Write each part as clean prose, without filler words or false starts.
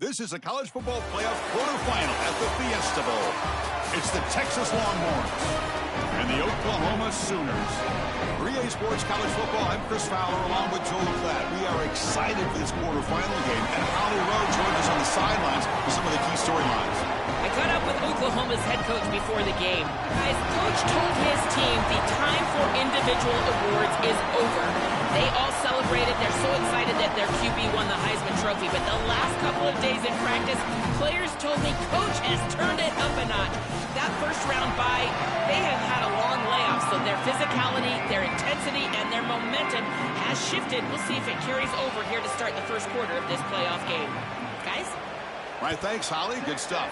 This is a college football playoff quarterfinal at the Fiesta Bowl. It's the Texas Longhorns and the Oklahoma Sooners. 3A Sports College Football, I'm Chris Fowler along with Joel Klatt. We are excited for this quarterfinal game, and Holly Rowe joins us on the sidelines with some of the key storylines. I caught up with Oklahoma's head coach before the game. Guys, coach told his team the time for individual awards is over. They all celebrated. They're so excited that their QB won the Heisman Trophy. But the last couple of days in practice, players told me coach has turned it up a notch. That first round bye, they have had a long layoff. So their physicality, their intensity, and their momentum has shifted. We'll see if it carries over here to start the first quarter of this playoff game. Guys? All right, thanks, Holly. Good stuff.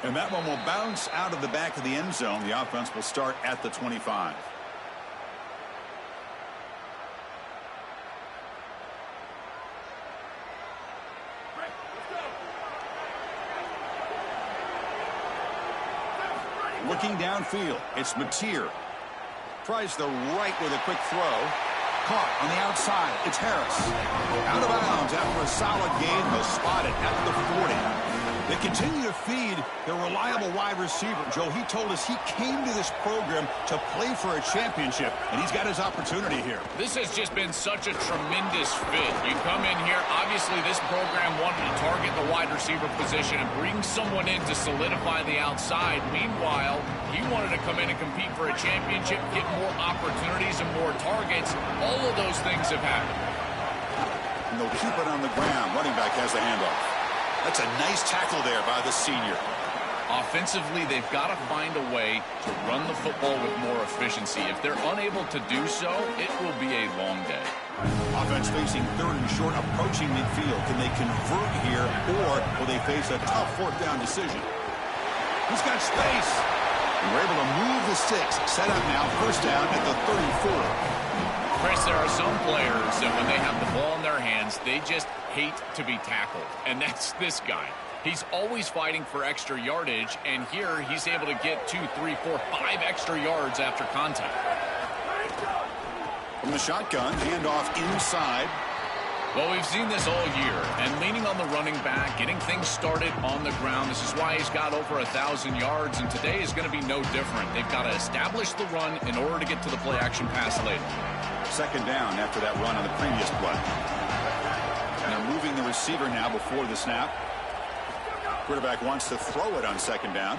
And that one will bounce out of the back of the end zone. The offense will start at the 25. Looking downfield, it's Mateer. Tries the right with a quick throw. Caught on the outside, it's Harris. Out of bounds after a solid gain. He'll spot it at the 40. They continue to feed their reliable wide receiver. Joe, he told us he came to this program to play for a championship, and he's got his opportunity here. This has just been such a tremendous fit. You come in here, obviously this program wanted to target the wide receiver position and bring someone in to solidify the outside. Meanwhile, he wanted to come in and compete for a championship, get more opportunities and more targets. All of those things have happened. And they'll keep it on the ground. Running back has the handoff. That's a nice tackle there by the senior. Offensively, they've got to find a way to run the football with more efficiency. If they're unable to do so, it will be a long day. Offense facing third and short, approaching midfield. Can they convert here, or will they face a tough fourth down decision? He's got space. And we're able to move the sticks. Set up now, first down at the 34. Chris, there are some players that when they have the ball in their hands, they just hate to be tackled. And that's this guy. He's always fighting for extra yardage, and here he's able to get 2, 3, 4, 5 extra yards after contact. From the shotgun, handoff inside. Well, we've seen this all year, and leaning on the running back, getting things started on the ground. This is why he's got over 1,000 yards, and today is going to be no different. They've got to establish the run in order to get to the play-action pass later. Second down after that run on the previous play. And they're moving the receiver now before the snap. Quarterback wants to throw it on second down.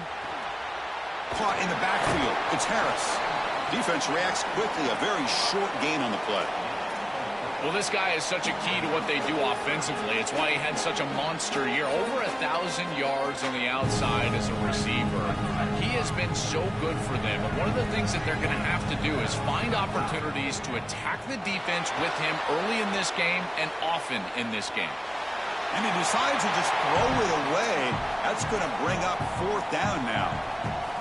Caught in the backfield. It's Harris. Defense reacts quickly. A very short gain on the play. Well, this guy is such a key to what they do offensively. It's why he had such a monster year. Over 1,000 yards on the outside as a receiver. He has been so good for them. And one of the things that they're going to have to do is find opportunities to attack the defense with him early in this game and often in this game. And he decides to just throw it away. That's going to bring up 4th down now.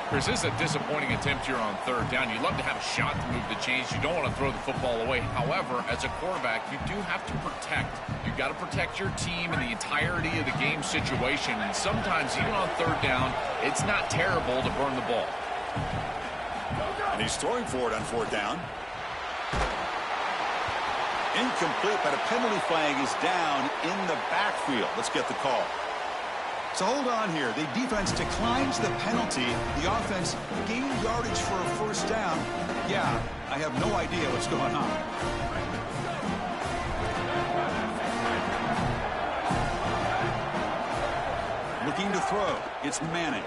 Chris, this is a disappointing attempt here on 3rd down. You'd love to have a shot to move the chains. You don't want to throw the football away. However, as a quarterback, you do have to protect. You've got to protect your team and the entirety of the game situation. And sometimes, even on 3rd down, it's not terrible to burn the ball. And he's throwing for it on 4th down. Incomplete, but a penalty flag is down in the backfield. Let's get the call. So hold on here. The defense declines the penalty. The offense gained yardage for a 1st down. Yeah, I have no idea what's going on. Looking to throw. It's Manning.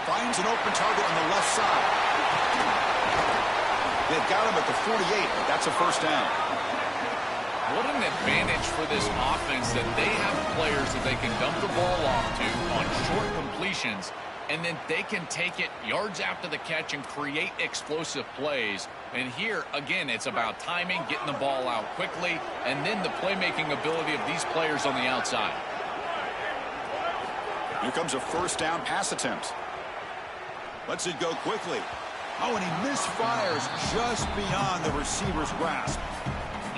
Finds an open target on the left side. They've got him at the 48, but that's a 1st down. What an advantage for this offense that they have players that they can dump the ball off to on short completions, and then they can take it yards after the catch and create explosive plays. And here, again, it's about timing, getting the ball out quickly, and then the playmaking ability of these players on the outside. Here comes a 1st down pass attempt. Lets it go quickly. Oh, and he misfires just beyond the receiver's grasp.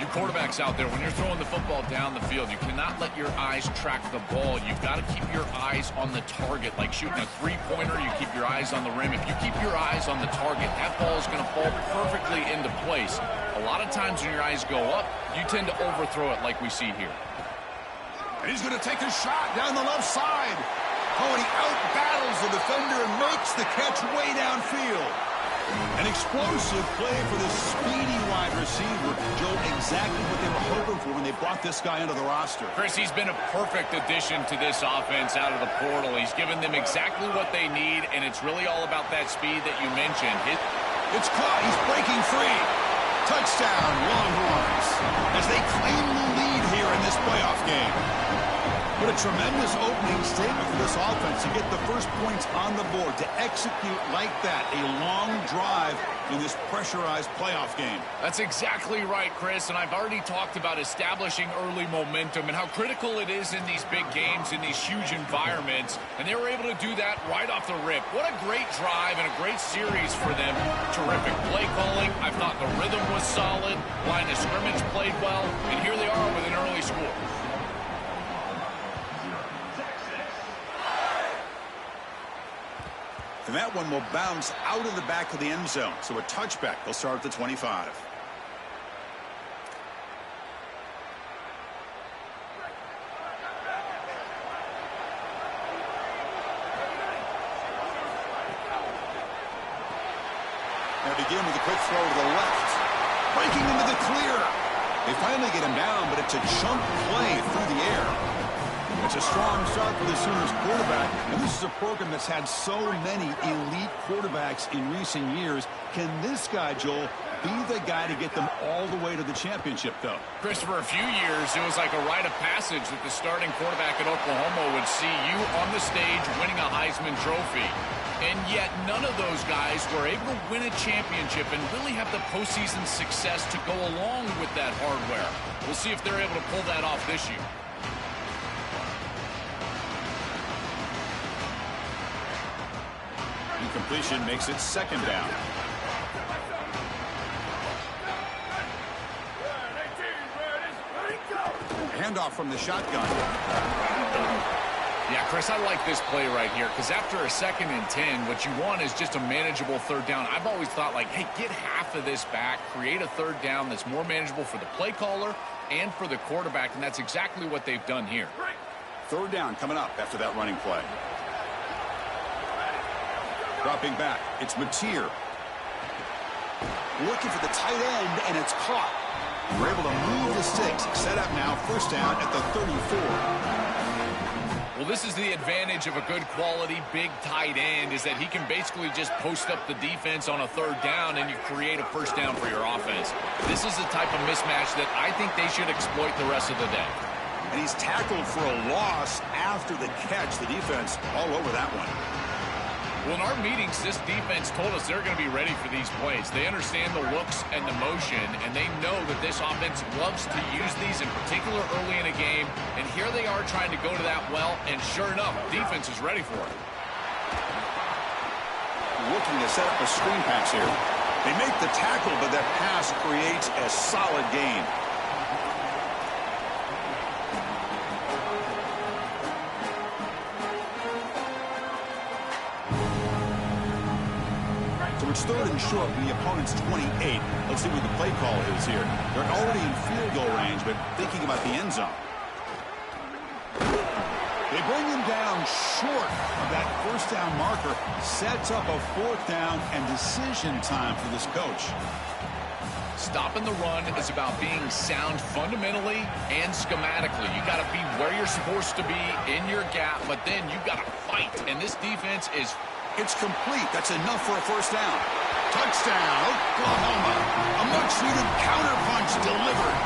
You quarterbacks out there, when you're throwing the football down the field, you cannot let your eyes track the ball. You've got to keep your eyes on the target. Like shooting a 3-pointer, you keep your eyes on the rim. If you keep your eyes on the target, that ball is going to fall perfectly into place. A lot of times when your eyes go up, you tend to overthrow it like we see here. And he's going to take a shot down the left side. Oh, and he out-battles the defender and makes the catch way downfield. An explosive play for this speedy wide receiver. Joe, exactly what they were hoping for when they brought this guy into the roster. Chris, he's been a perfect addition to this offense out of the portal. He's given them exactly what they need, and it's really all about that speed that you mentioned. It's caught. He's breaking free. Touchdown, Longhorns, as they claim the lead here in this playoff game. What a tremendous opening statement for this offense to get the first points on the board, to execute like that, a long drive in this pressurized playoff game. That's exactly right, Chris, and I've already talked about establishing early momentum and how critical it is in these big games, in these huge environments, and they were able to do that right off the rip. What a great drive and a great series for them. Terrific play calling. I thought the rhythm was solid. Line of scrimmage played well, and here they are with an early score. And that one will bounce out of the back of the end zone. So a touchback. They'll start at the 25. Now begin with a quick throw to the left. Breaking into the clear. They finally get him down, but it's a chunk play through the air. It's a strong start for the Sooners quarterback, and this is a program that's had so many elite quarterbacks in recent years. Can this guy, Joel, be the guy to get them all the way to the championship, though? Chris, for a few years, it was like a rite of passage that the starting quarterback at Oklahoma would see you on the stage winning a Heisman Trophy. And yet none of those guys were able to win a championship and really have the postseason success to go along with that hardware. We'll see if they're able to pull that off this year. Incompletion makes it 2nd down. Handoff from the shotgun. Yeah, Chris, I like this play right here because after a 2nd and 10, what you want is just a manageable 3rd down. I've always thought, like, hey, get half of this back, create a 3rd down that's more manageable for the play caller and for the quarterback, and that's exactly what they've done here. 3rd down coming up after that running play. Dropping back, it's Mateer. Looking for the tight end, and it's caught. We're able to move the sticks. Set up now, 1st down at the 34. Well, this is the advantage of a good quality big tight end, is that he can basically just post up the defense on a third down and you create a first down for your offense. This is the type of mismatch that I think they should exploit the rest of the day. And he's tackled for a loss after the catch. The defense all over that one. Well, in our meetings, this defense told us they're going to be ready for these plays. They understand the looks and the motion, and they know that this offense loves to use these, in particular early in a game. And here they are trying to go to that well, and sure enough, defense is ready for it. Looking to set up a screen pass here. They make the tackle, but that pass creates a solid gain. It's third and short from the opponent's 28. Let's see what the play call is here. They're already in field goal range, but thinking about the end zone. They bring him down short of that first down marker. Sets up a fourth down and decision time for this coach. Stopping the run is about being sound fundamentally and schematically. You got to be where you're supposed to be in your gap, but then you got to fight. And this defense is... It's complete. That's enough for a first down. Touchdown, Oklahoma. A much-needed counterpunch delivered.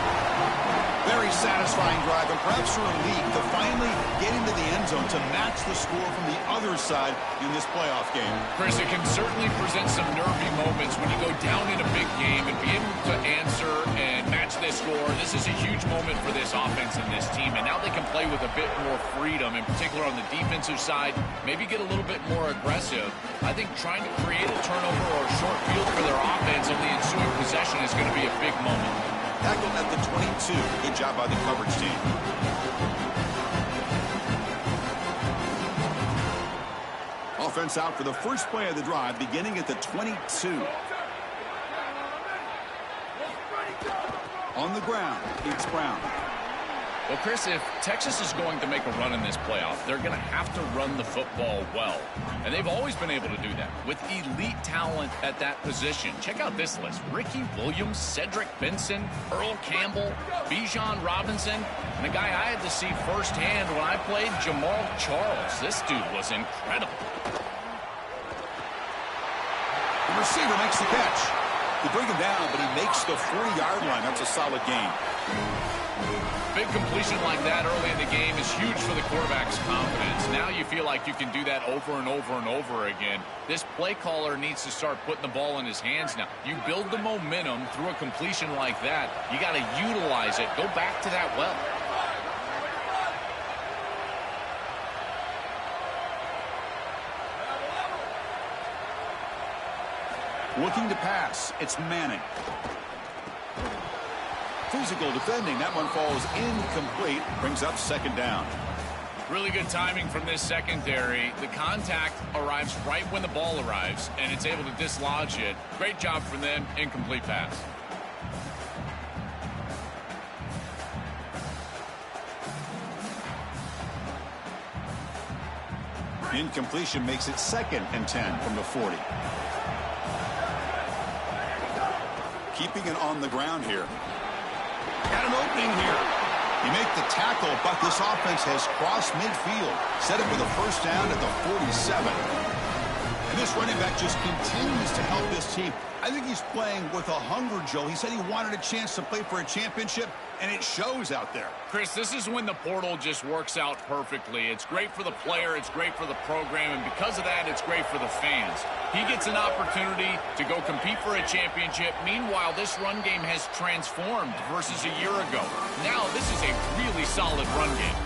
Very satisfying drive, and perhaps a relief to finally get into the end zone to match the score from the other side in this playoff game. Chris, it can certainly present some nervy moments when you go down in a big game and be able to answer and match this score. This is a huge moment for this offense and this team, and now they can play with a bit more freedom, in particular on the defensive side, maybe get a little bit more aggressive. I think trying to create a turnover or a short field for their offense on the ensuing possession is going to be a big moment. Tackled at the 22. Good job by the coverage team. Offense out for the first play of the drive, beginning at the 22. On the ground, it's Brown. Well, Chris, if Texas is going to make a run in this playoff, they're going to have to run the football well. And they've always been able to do that with elite talent at that position. Check out this list. Ricky Williams, Cedric Benson, Earl Campbell, Bijan Robinson, and a guy I had to see firsthand when I played, Jamal Charles. This dude was incredible. The receiver makes the catch. They bring him down, but he makes the 40-yard line. That's a solid gain. Big completion like that early in the game is huge for the quarterback's confidence. Now you feel like you can do that over and over and over again. This play caller needs to start putting the ball in his hands now. You build the momentum through a completion like that. You got to utilize it. Go back to that well. Looking to pass. It's Manning. Physical defending. That one falls incomplete. Brings up second down. Really good timing from this secondary. The contact arrives right when the ball arrives, and it's able to dislodge it. Great job from them. Incomplete pass. Incompletion makes it 2nd and 10 from the 40. Keeping it on the ground here. Got an opening here. You make the tackle, but this offense has crossed midfield. Set it for the first down at the 47. And this running back just continues to help this team. I think he's playing with a hunger, Joe. He said he wanted a chance to play for a championship, and it shows out there. Chris, this is when the portal just works out perfectly. It's great for the player, it's great for the program, and because of that, it's great for the fans. He gets an opportunity to go compete for a championship. Meanwhile, this run game has transformed versus a year ago. Now, this is a really solid run game.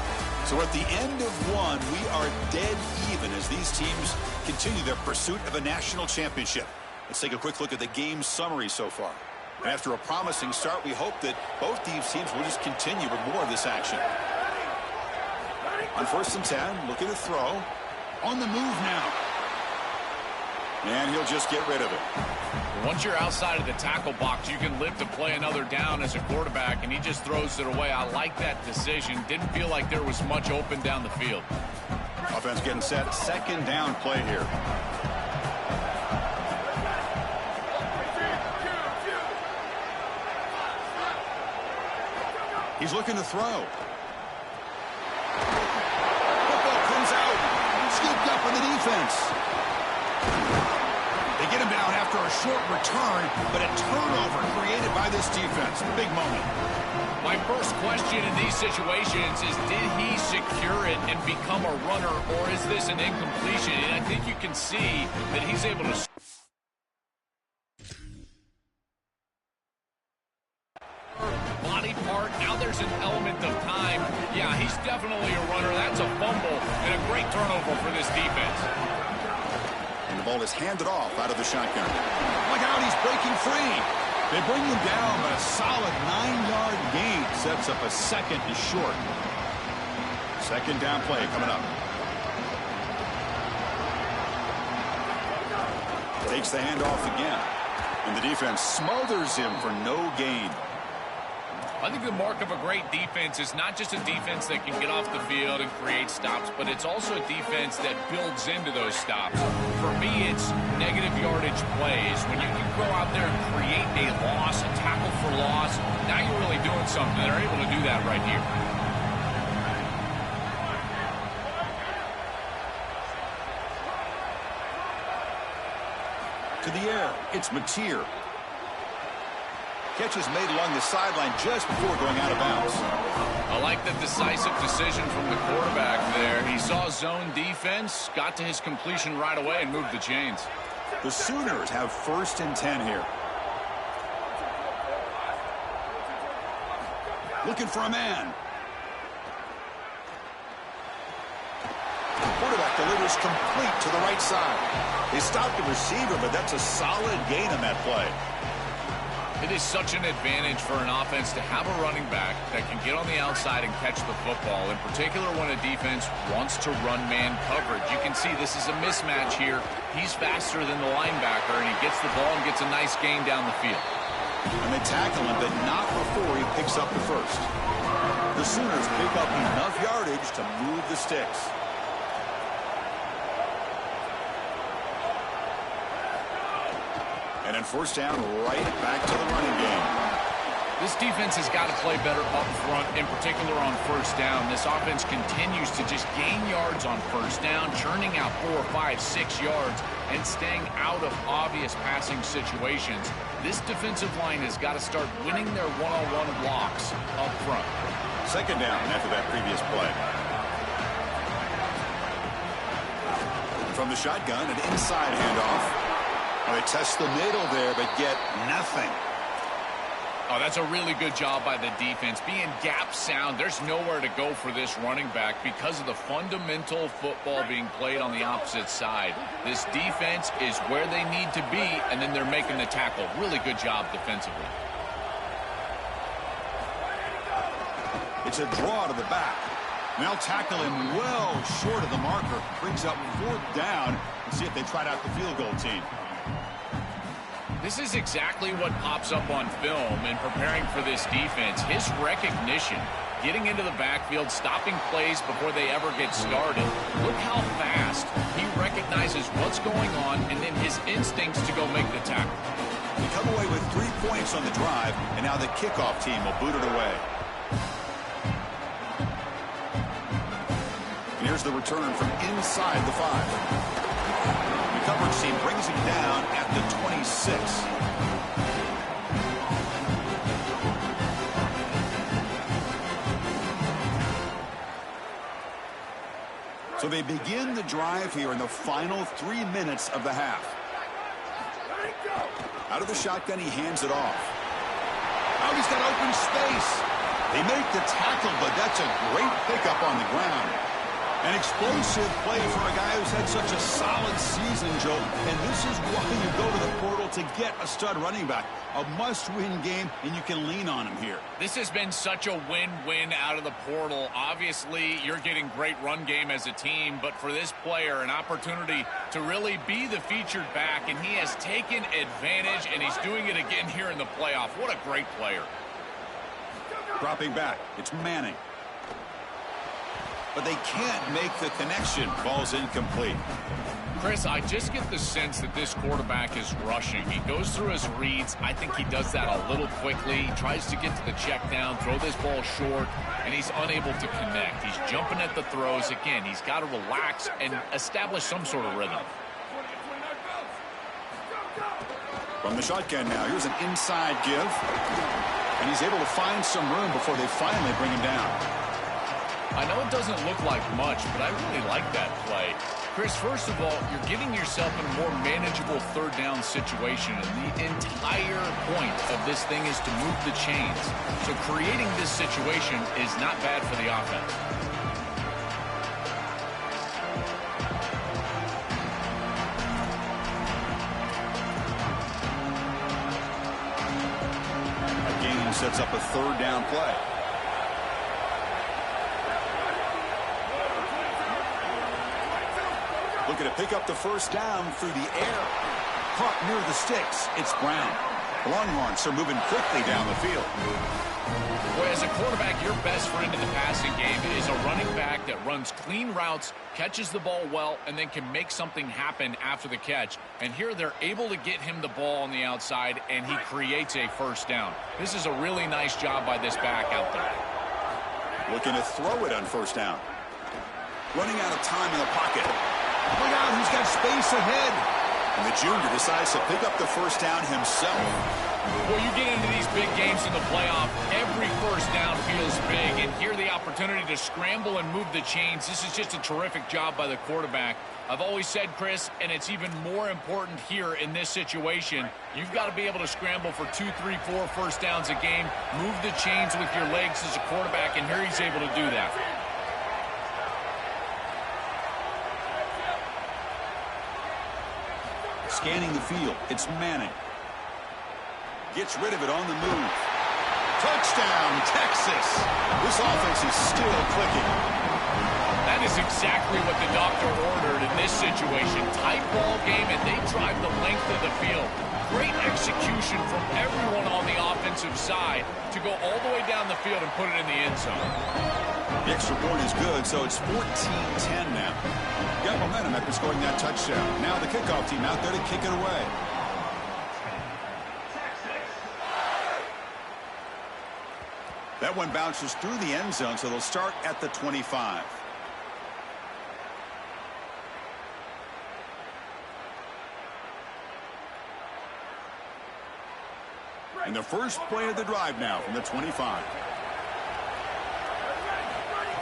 So at the end of one, we are dead even as these teams continue their pursuit of a national championship. Let's take a quick look at the game summary so far. After a promising start, we hope that both these teams will just continue with more of this action. On 1st and 10, looking to throw. On the move now. And he'll just get rid of it. Once you're outside of the tackle box, you can live to play another down as a quarterback, and he just throws it away. I like that decision. Didn't feel like there was much open down the field. Offense getting set. 2nd down play here. He's looking to throw. Football defense. They get him down after a short return, but a turnover created by this defense. Big moment. My first question in these situations is, did he secure it and become a runner, or is this an incompletion? And I think you can see that he's able to... Body part, now there's an element of time. Yeah, he's definitely a runner. That's a fumble and a great turnover for this defense. And the ball is handed off out of the shotgun. Look out, he's breaking free. They bring him down, but a solid 9-yard gain sets up a second and short. Second down play coming up. Takes the handoff again. And the defense smothers him for no gain. I think the mark of a great defense is not just a defense that can get off the field and create stops, but it's also a defense that builds into those stops. For me, it's negative yardage plays. When you can go out there and create a loss, a tackle for loss, now you're really doing something. They're able to do that right here. To the air, it's Mateer. Catch is made along the sideline just before going out of bounds. I like the decisive decision from the quarterback there. He saw zone defense, got to his completion right away, and moved the chains. The Sooners have 1st and 10 here. Looking for a man. The quarterback delivers complete to the right side. They stopped the receiver, but that's a solid gain on that play. It is such an advantage for an offense to have a running back that can get on the outside and catch the football, in particular when a defense wants to run man coverage. You can see this is a mismatch here. He's faster than the linebacker, and he gets the ball and gets a nice gain down the field. And they tackle him, but not before he picks up the first. The Sooners pick up enough yardage to move the sticks. And then 1st down, right back to the running game. This defense has got to play better up front, in particular on 1st down. This offense continues to just gain yards on 1st down, churning out 4, 5, 6 yards, and staying out of obvious passing situations. This defensive line has got to start winning their one-on-one blocks up front. 2nd down after that previous play. From the shotgun, an inside handoff. They test the middle there, but get nothing. Oh, that's a really good job by the defense. Being gap sound, there's nowhere to go for this running back because of the fundamental football being played on the opposite side. This defense is where they need to be, and then they're making the tackle. Really good job defensively. It's a draw to the back. They'll tackle him well short of the marker. Brings up 4th down. Let's see if they tried out the field goal team. This is exactly what pops up on film in preparing for this defense. His recognition, getting into the backfield, stopping plays before they ever get started. Look how fast he recognizes what's going on and then his instincts to go make the tackle. They come away with 3 points on the drive, and now the kickoff team will boot it away. And here's the return from inside the 5. The coverage team brings him down at the 26. So they begin the drive here in the final 3 minutes of the half. Out of the shotgun, he hands it off. Now he's got open space. They make the tackle, but that's a great pickup on the ground. An explosive play for a guy who's had such a solid season, Joe. And this is why you go to the portal to get a stud running back. A must-win game, and you can lean on him here. This has been such a win-win out of the portal. Obviously, you're getting great run game as a team, but for this player, an opportunity to really be the featured back, and he has taken advantage, and he's doing it again here in the playoff. What a great player. Dropping back, it's Manning. But they can't make the connection. Ball's incomplete. Chris, I just get the sense that this quarterback is rushing. He goes through his reads. I think he does that a little quickly. He tries to get to the check down, throw this ball short, and he's unable to connect. He's jumping at the throws. Again, he's got to relax and establish some sort of rhythm. From the shotgun now, here's an inside give. And he's able to find some room before they finally bring him down. I know it doesn't look like much, but I really like that play. Chris, first of all, you're getting yourself in a more manageable third down situation, and the entire point of this thing is to move the chains. So creating this situation is not bad for the offense. A gain sets up a third down play. Looking to pick up the first down through the air. Caught near the sticks. It's Brown. The Longhorns are moving quickly down the field. Boy, as a quarterback, your best friend in the passing game is a running back that runs clean routes, catches the ball well, and then can make something happen after the catch. And here they're able to get him the ball on the outside, and he creates a first down. This is a really nice job by this back out there. Looking to throw it on first down. Running out of time in the pocket. Look out, who's got space ahead. And the junior decides to pick up the first down himself. Well, you get into these big games in the playoff, every first down feels big. And here the opportunity to scramble and move the chains. This is just a terrific job by the quarterback. I've always said, Chris, and it's even more important here in this situation, you've got to be able to scramble for 2, 3, 4 first downs a game, move the chains with your legs as a quarterback, and here he's able to do that. Scanning the field, it's Manning. Gets rid of it on the move. Touchdown, Texas. This offense is still clicking. That is exactly what the doctor ordered in this situation. Tight ball game, and they drive the length of the field. Great execution from everyone on the offensive side to go all the way down the field and put it in the end zone. The extra point is good, so it's 14-10 now. Got momentum after scoring that touchdown. Now the kickoff team out there to kick it away. That one bounces through the end zone, so they'll start at the 25. And the first play of the drive now from the 25.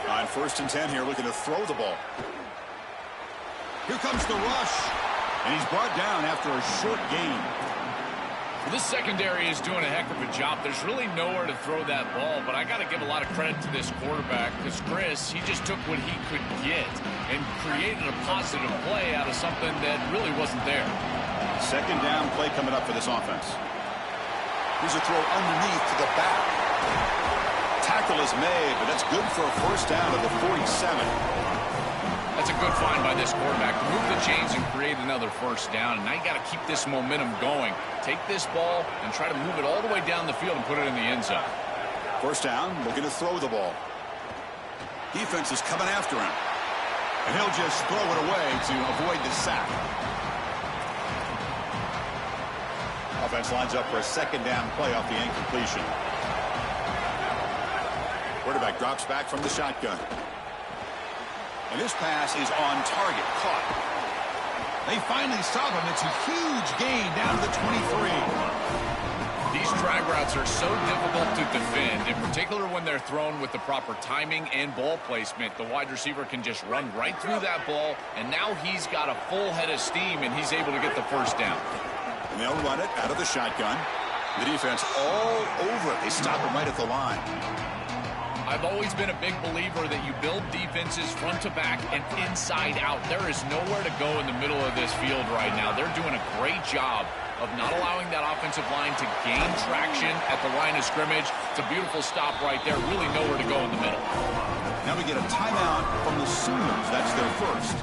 On 1st and 10 here, looking to throw the ball. Here comes the rush. And he's brought down after a short gain. Well, this secondary is doing a heck of a job. There's really nowhere to throw that ball, but I got to give a lot of credit to this quarterback because Chris, he just took what he could get and created a positive play out of something that really wasn't there. Second down play coming up for this offense. Here's a throw underneath to the back. Tackle is made, but that's good for a first down at the 47. That's a good find by this quarterback to move the chains and create another first down. And now you got to keep this momentum going. Take this ball and try to move it all the way down the field and put it in the end zone. First down, looking to throw the ball. Defense is coming after him. And he'll just throw it away to avoid the sack. Offense lines up for a second down play off the incompletion. Quarterback drops back from the shotgun. And this pass is on target, caught. They finally stop him. It's a huge gain down to the 23. These drag routes are so difficult to defend, in particular when they're thrown with the proper timing and ball placement. The wide receiver can just run right through that ball, and now he's got a full head of steam, and he's able to get the first down. And they'll run it out of the shotgun. The defense all over it. They stop him right at the line. I've always been a big believer that you build defenses front to back and inside out. There is nowhere to go in the middle of this field right now. They're doing a great job of not allowing that offensive line to gain traction at the line of scrimmage. It's a beautiful stop right there. Really nowhere to go in the middle. Now we get a timeout from the Sooners. That's their first.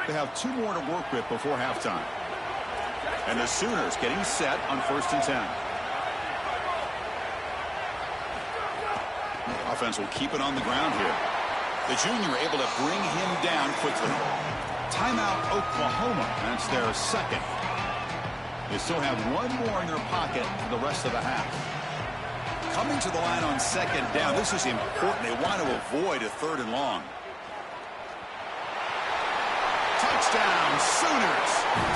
They have 2 more to work with before halftime. And the Sooners getting set on 1st and 10. Offense will keep it on the ground here. The junior able to bring him down quickly. Timeout, Oklahoma. That's their second. They still have one more in their pocket for the rest of the half. Coming to the line on second down. This is important. They want to avoid a 3rd and long. Touchdown, Sooners.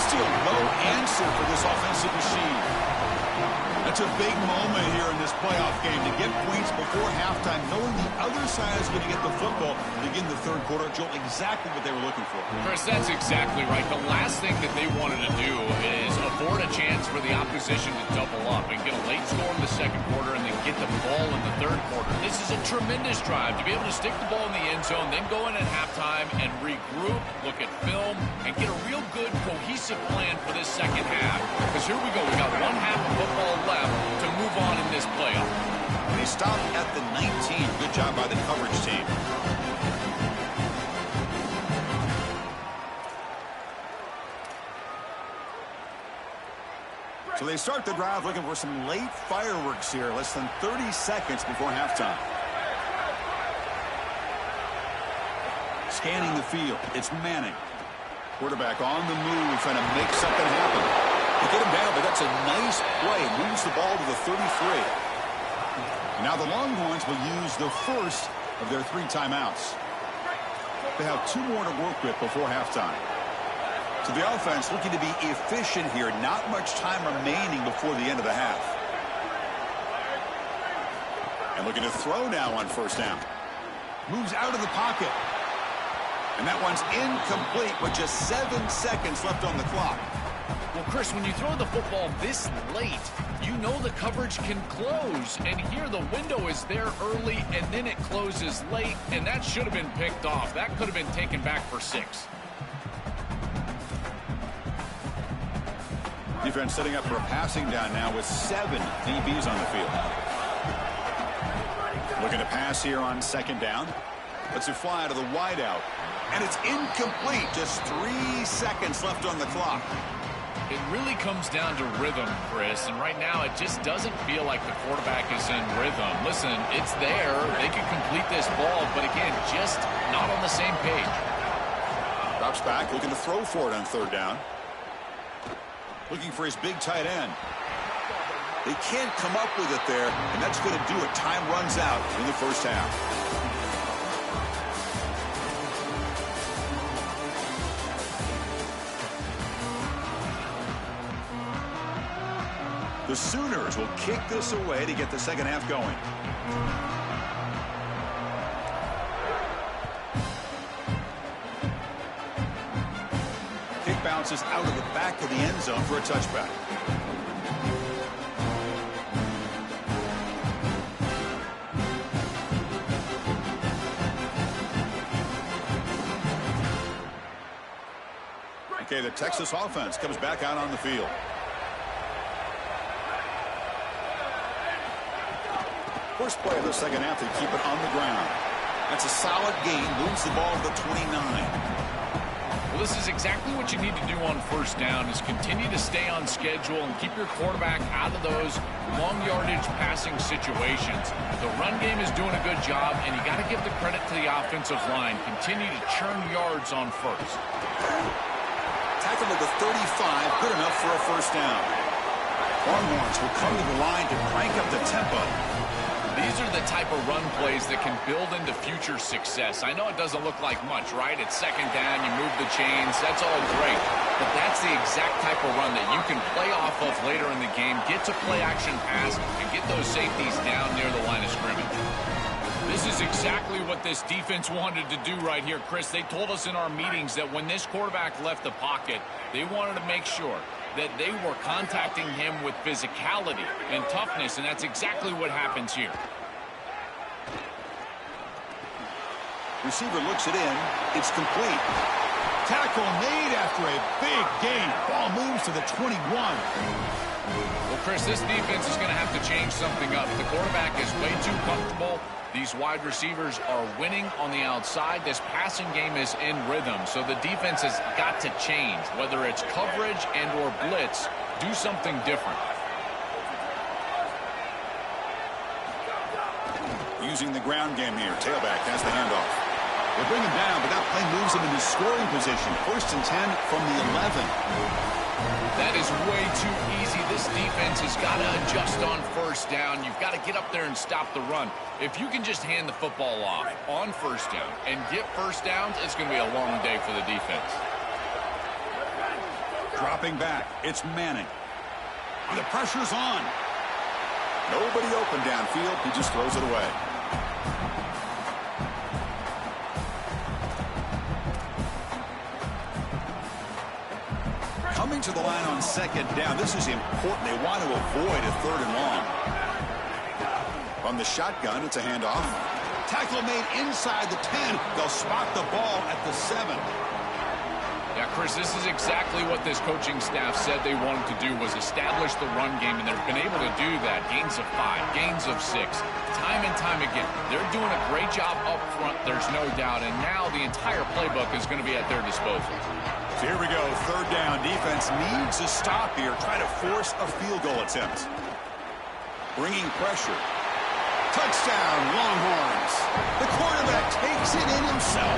Still no answer for this offensive machine. That's a big moment here in this playoff game to get points before halftime, knowing the other side is going to get the football to begin the 3rd quarter. Joel, exactly what they were looking for. Chris, that's exactly right. The last thing that they wanted to do is afford a chance for the opposition to double up and get a late score in the 2nd quarter and then get the ball in the 3rd quarter. This is a tremendous drive to be able to stick the ball in the end zone, then go in at halftime and regroup, look at film, and get a real good cohesive plan for this 2nd half. Because here we go. We got 1 half of football left to move on in this playoff. They stopped at the 19. Good job by the coverage team. So they start the drive looking for some late fireworks here. Less than 30 seconds before halftime. Scanning the field. It's Manning. Quarterback on the move, trying to make something happen. They get him down, but that's a nice play. Moves the ball to the 33. Now the Longhorns will use the first of their 3 timeouts. They have 2 more to work with before halftime. So the offense looking to be efficient here. Not much time remaining before the end of the half. And looking to throw now on 1st down. Moves out of the pocket. And that one's incomplete with just 7 seconds left on the clock. Well, Chris, when you throw the football this late, you know the coverage can close. And here the window is there early, and then it closes late, and that should have been picked off. That could have been taken back for 6. Defense setting up for a passing down now with 7 DBs on the field. Looking to pass here on 2nd down. Lets it fly to the wideout. And it's incomplete. Just 3 seconds left on the clock. It really comes down to rhythm, Chris, and right now it just doesn't feel like the quarterback is in rhythm. Listen, it's there. They can complete this ball, but again, just not on the same page. Drops back, looking to throw for it on 3rd down. Looking for his big tight end. They can't come up with it there, and that's going to do it. Time runs out in the 1st half. The Sooners will kick this away to get the 2nd half going. Kick bounces out of the back of the end zone for a touchback. Okay, the Texas offense comes back out on the field. First play of the 2nd half, they keep it on the ground. That's a solid gain. Moves the ball to the 29. Well, this is exactly what you need to do on 1st down is continue to stay on schedule and keep your quarterback out of those long yardage passing situations. The run game is doing a good job, and you got to give the credit to the offensive line. Continue to churn yards on 1st. Tackle at the 35, good enough for a 1st down. Longhorns will come to the line to crank up the tempo. These are the type of run plays that can build into future success. I know it doesn't look like much, right? It's 2nd down, you move the chains, that's all great. But that's the exact type of run that you can play off of later in the game, get to play action pass, and get those safeties down near the line of scrimmage. This is exactly what this defense wanted to do right here, Chris. They told us in our meetings that when this quarterback left the pocket, they wanted to make sure that they were contacting him with physicality and toughness, and that's exactly what happens here. Receiver looks it in. It's complete. Tackle made after a big gain. Ball moves to the 21. Well, Chris, this defense is going to have to change something up. The quarterback is way too comfortable. These wide receivers are winning on the outside. This passing game is in rhythm, so the defense has got to change. Whether it's coverage and or blitz, do something different. Using the ground game here. Tailback has the handoff. They bring him down, but that play moves him into scoring position. 1st and 10 from the 11. That is way too easy. This defense has got to adjust on 1st down. You've got to get up there and stop the run. If you can just hand the football off on 1st down and get 1st downs, it's going to be a long day for the defense. Dropping back, it's Manning. The pressure's on. Nobody open downfield. He just throws it away. Coming to the line on 2nd down. This is important. They want to avoid a 3rd and long. From the shotgun, it's a handoff. Tackle made inside the 10. They'll spot the ball at the 7. Yeah, Chris, this is exactly what this coaching staff said they wanted to do, was establish the run game, and they've been able to do that. Gains of 5, gains of 6, time and time again. They're doing a great job up front, there's no doubt, and now the entire playbook is going to be at their disposal. So here we go, 3rd down. Defense needs a stop here. Try to force a field goal attempt. Bringing pressure. Touchdown, Longhorns. The quarterback takes it in himself.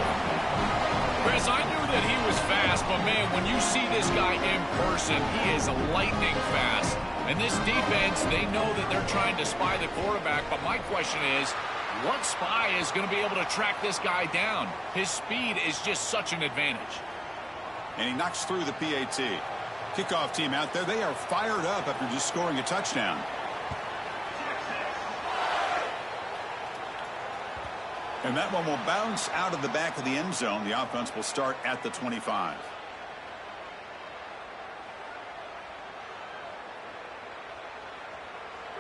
Chris, I knew that he was fast, but man, when you see this guy in person, he is lightning fast. And this defense, they know that they're trying to spy the quarterback, but my question is, what spy is going to be able to track this guy down? His speed is just such an advantage. And he knocks through the PAT. Kickoff team out there, they are fired up after just scoring a touchdown. And that one will bounce out of the back of the end zone. The offense will start at the 25.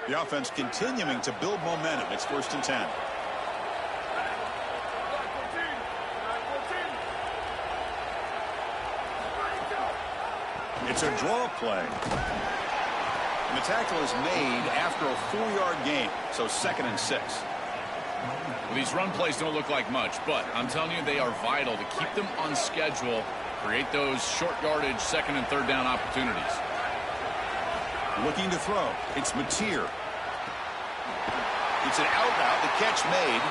The offense continuing to build momentum. It's 1st and 10. It's a draw play. And the tackle is made after a 4-yard gain, so 2nd and 6. Well, these run plays don't look like much, but I'm telling you, they are vital to keep them on schedule, create those short yardage 2nd and 3rd down opportunities. Looking to throw. It's Mateer. It's an out route. The catch made.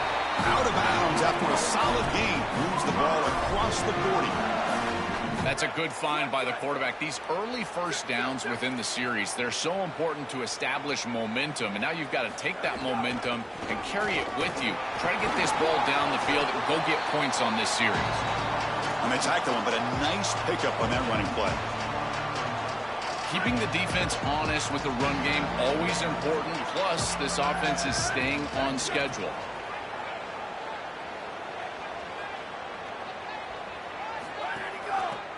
Out of bounds after a solid gain. Moves the ball across the 40. That's a good find by the quarterback. These early 1st downs within the series, they're so important to establish momentum. And now you've got to take that momentum and carry it with you. Try to get this ball down the field and go get points on this series. And they tackle him, but a nice pickup on that running play. Keeping the defense honest with the run game, always important. Plus, this offense is staying on schedule.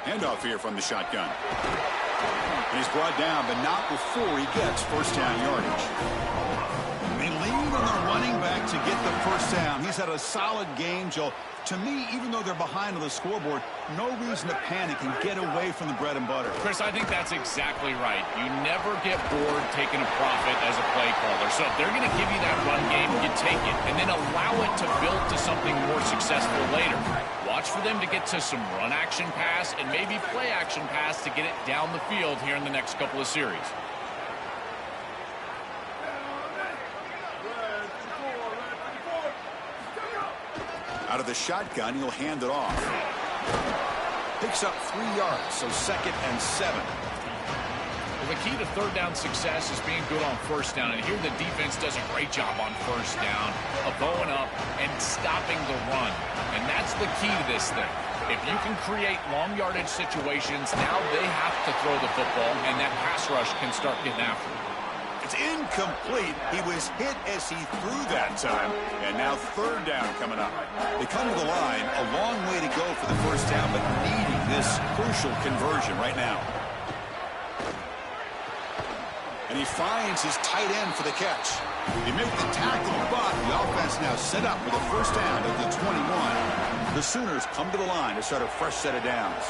Handoff here from the shotgun. And he's brought down, but not before he gets 1st down yardage. They lean on the running back to get the 1st down. He's had a solid game, Joe. To me, even though they're behind on the scoreboard, no reason to panic and get away from the bread and butter. Chris, I think that's exactly right. You never get bored taking a profit as a play caller. So if they're going to give you that run game, you take it, and then allow it to build to something more successful later. Watch for them to get to some run action pass and maybe play action pass to get it down the field here in the next couple of series. Out of the shotgun, he'll hand it off. Picks up 3 yards, so 2nd and 7. Well, the key to 3rd down success is being good on 1st down, and here the defense does a great job on 1st down of going up and stopping the run. And that's the key to this thing. If you can create long yardage situations, now they have to throw the football, and that pass rush can start getting after it. It's incomplete. He was hit as he threw that time. And now 3rd down coming up. They come to the line. A long way to go for the 1st down, but needing this crucial conversion right now. And he finds his tight end for the catch. He made the tackle, but the offense now set up for the 1st down at the 21. The Sooners come to the line to start a fresh set of downs.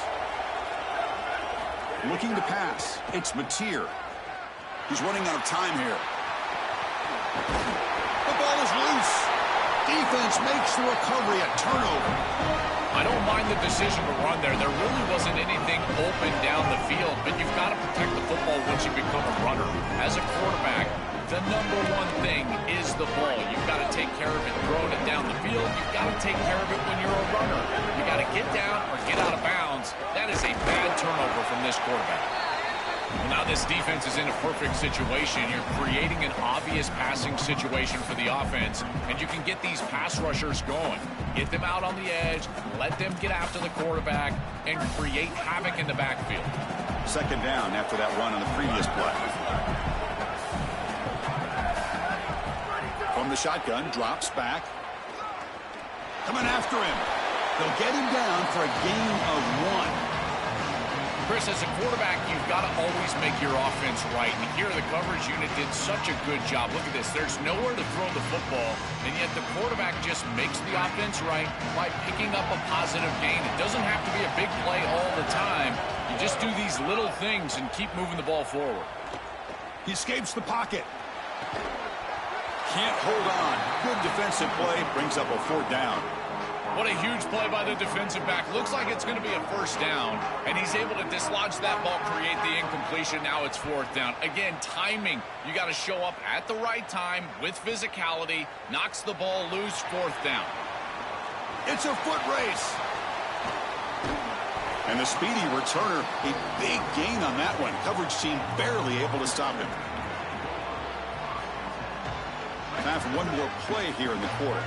Looking to pass. It's Mateer. He's running out of time here. The ball is loose. Defense makes the recovery, a turnover. I don't mind the decision to run there. There really wasn't anything open down the field, but you've got to protect the football once you become a runner. As a quarterback, the #1 thing thing is the ball. You've got to take care of it throwing it down the field. You've got to take care of it when you're a runner. You got to get down or get out of bounds. That is a bad turnover from this quarterback. Well, now this defense is in a perfect situation. You're creating an obvious passing situation for the offense, and you can get these pass rushers going. Get them out on the edge, let them get after the quarterback, and create havoc in the backfield. Second down after that run on the previous play. From the shotgun, drops back. Coming after him. They'll get him down for a gain of 1. Chris, as a quarterback, you've got to always make your offense right. And here the coverage unit did such a good job. Look at this. There's nowhere to throw the football, and yet the quarterback just makes the offense right by picking up a positive gain. It doesn't have to be a big play all the time. You just do these little things and keep moving the ball forward. He escapes the pocket. Can't hold on. Good defensive play. Brings up a 4th down. What a huge play by the defensive back. Looks like it's going to be a 1st down, and he's able to dislodge that ball, create the incompletion. Now it's 4th down. Again, timing. You got to show up at the right time with physicality. Knocks the ball loose, 4th down. It's a foot race. And the speedy returner, a big gain on that one. Coverage team barely able to stop him. Time for one more play here in the quarter.